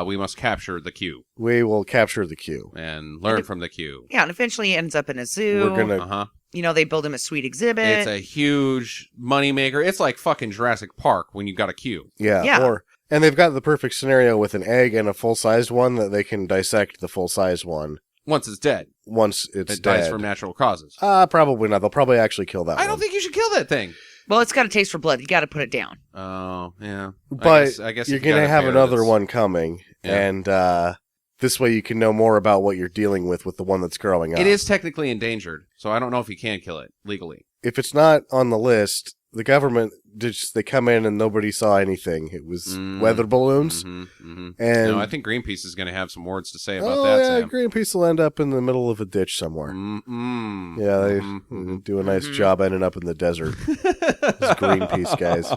We must capture the Q We will capture the Q. and learn from the Q. Yeah, and eventually he ends up in a zoo. We're gonna. Uh-huh. They build him a sweet exhibit. It's a huge moneymaker. It's like fucking Jurassic Park when you got a Q. Yeah. And they've got the perfect scenario with an egg and a full-sized one that they can dissect the full-sized one Once it's dead. once it's It dead. dies from natural causes. Probably not. They'll probably actually kill that one. I don't think you should kill that thing. Well, it's got a taste for blood. You got to put it down. Oh, yeah. But I guess you're if you going to got a have bear another that's- one coming, Yeah. and this way you can know more about what you're dealing with the one that's growing up. It is technically endangered, so I don't know if you can kill it legally. If it's not on the list, the government they come in and nobody saw anything. It was weather balloons. And No, I think Greenpeace is going to have some words to say about oh that, yeah, Sam. Greenpeace will end up in the middle of a ditch somewhere. Yeah, they do a nice job ending up in the desert. These Greenpeace guys.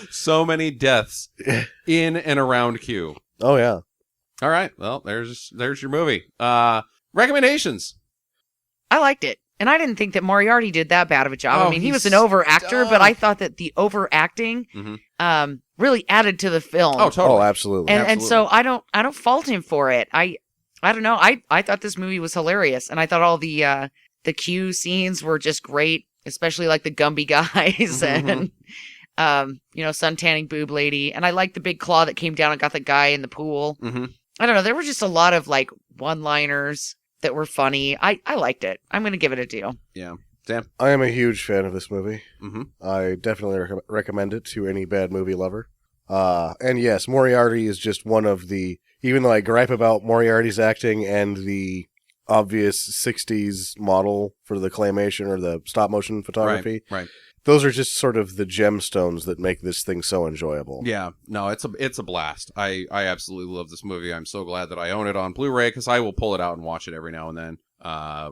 So many deaths in and around Q. Oh yeah. All right. Well, there's your movie. Recommendations. I liked it. And I didn't think that Moriarty did that bad of a job. Oh, I mean, he he's was an overactor, but I thought that the overacting really added to the film. Oh, totally. Oh, absolutely. And so I don't fault him for it. I don't know. I thought this movie was hilarious, and I thought all the Q scenes were just great, especially like the Gumby guys and sun tanning boob lady. And I liked the big claw that came down and got the guy in the pool. I don't know. There were just a lot of like one-liners that were funny. I liked it. I'm going to give it a deal. Yeah. Sam? I am a huge fan of this movie. Mm-hmm. I definitely recommend it to any bad movie lover. And yes, Moriarty is just one of the, even though I gripe about Moriarty's acting and the obvious 60s model for the claymation or the stop motion photography, Right. those are just sort of the gemstones that make this thing so enjoyable. Yeah. No, it's a blast. I absolutely love this movie. I'm so glad that I own it on Blu-ray because I will pull it out and watch it every now and then.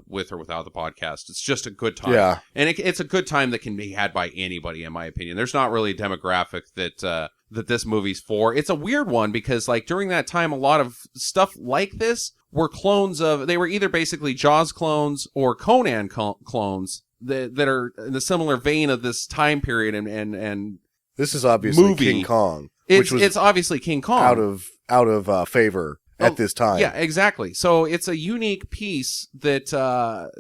With or without the podcast. It's just a good time. Yeah. And it's a good time that can be had by anybody, in my opinion. There's not really a demographic that this movie's for. It's a weird one because, like, during that time, a lot of stuff like this were clones of, they were either basically Jaws clones or Conan clones that are in the similar vein of this time period and this is obviously movie. King Kong. It's obviously King Kong. Out of favor at this time. Yeah, exactly. So it's a unique piece that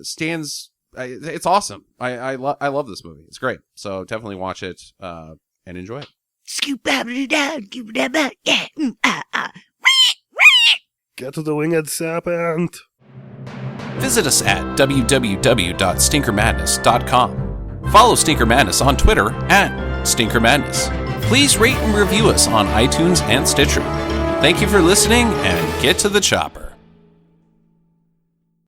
stands. It's awesome. I love this movie. It's great. So definitely watch it and enjoy it. Scoop out of it down, give that back. Yeah. Get to the winged serpent. Visit us at www.stinkermadness.com. Follow Stinker Madness on Twitter at Stinker Madness. Please rate and review us on iTunes and Stitcher. Thank you for listening, and get to the chopper.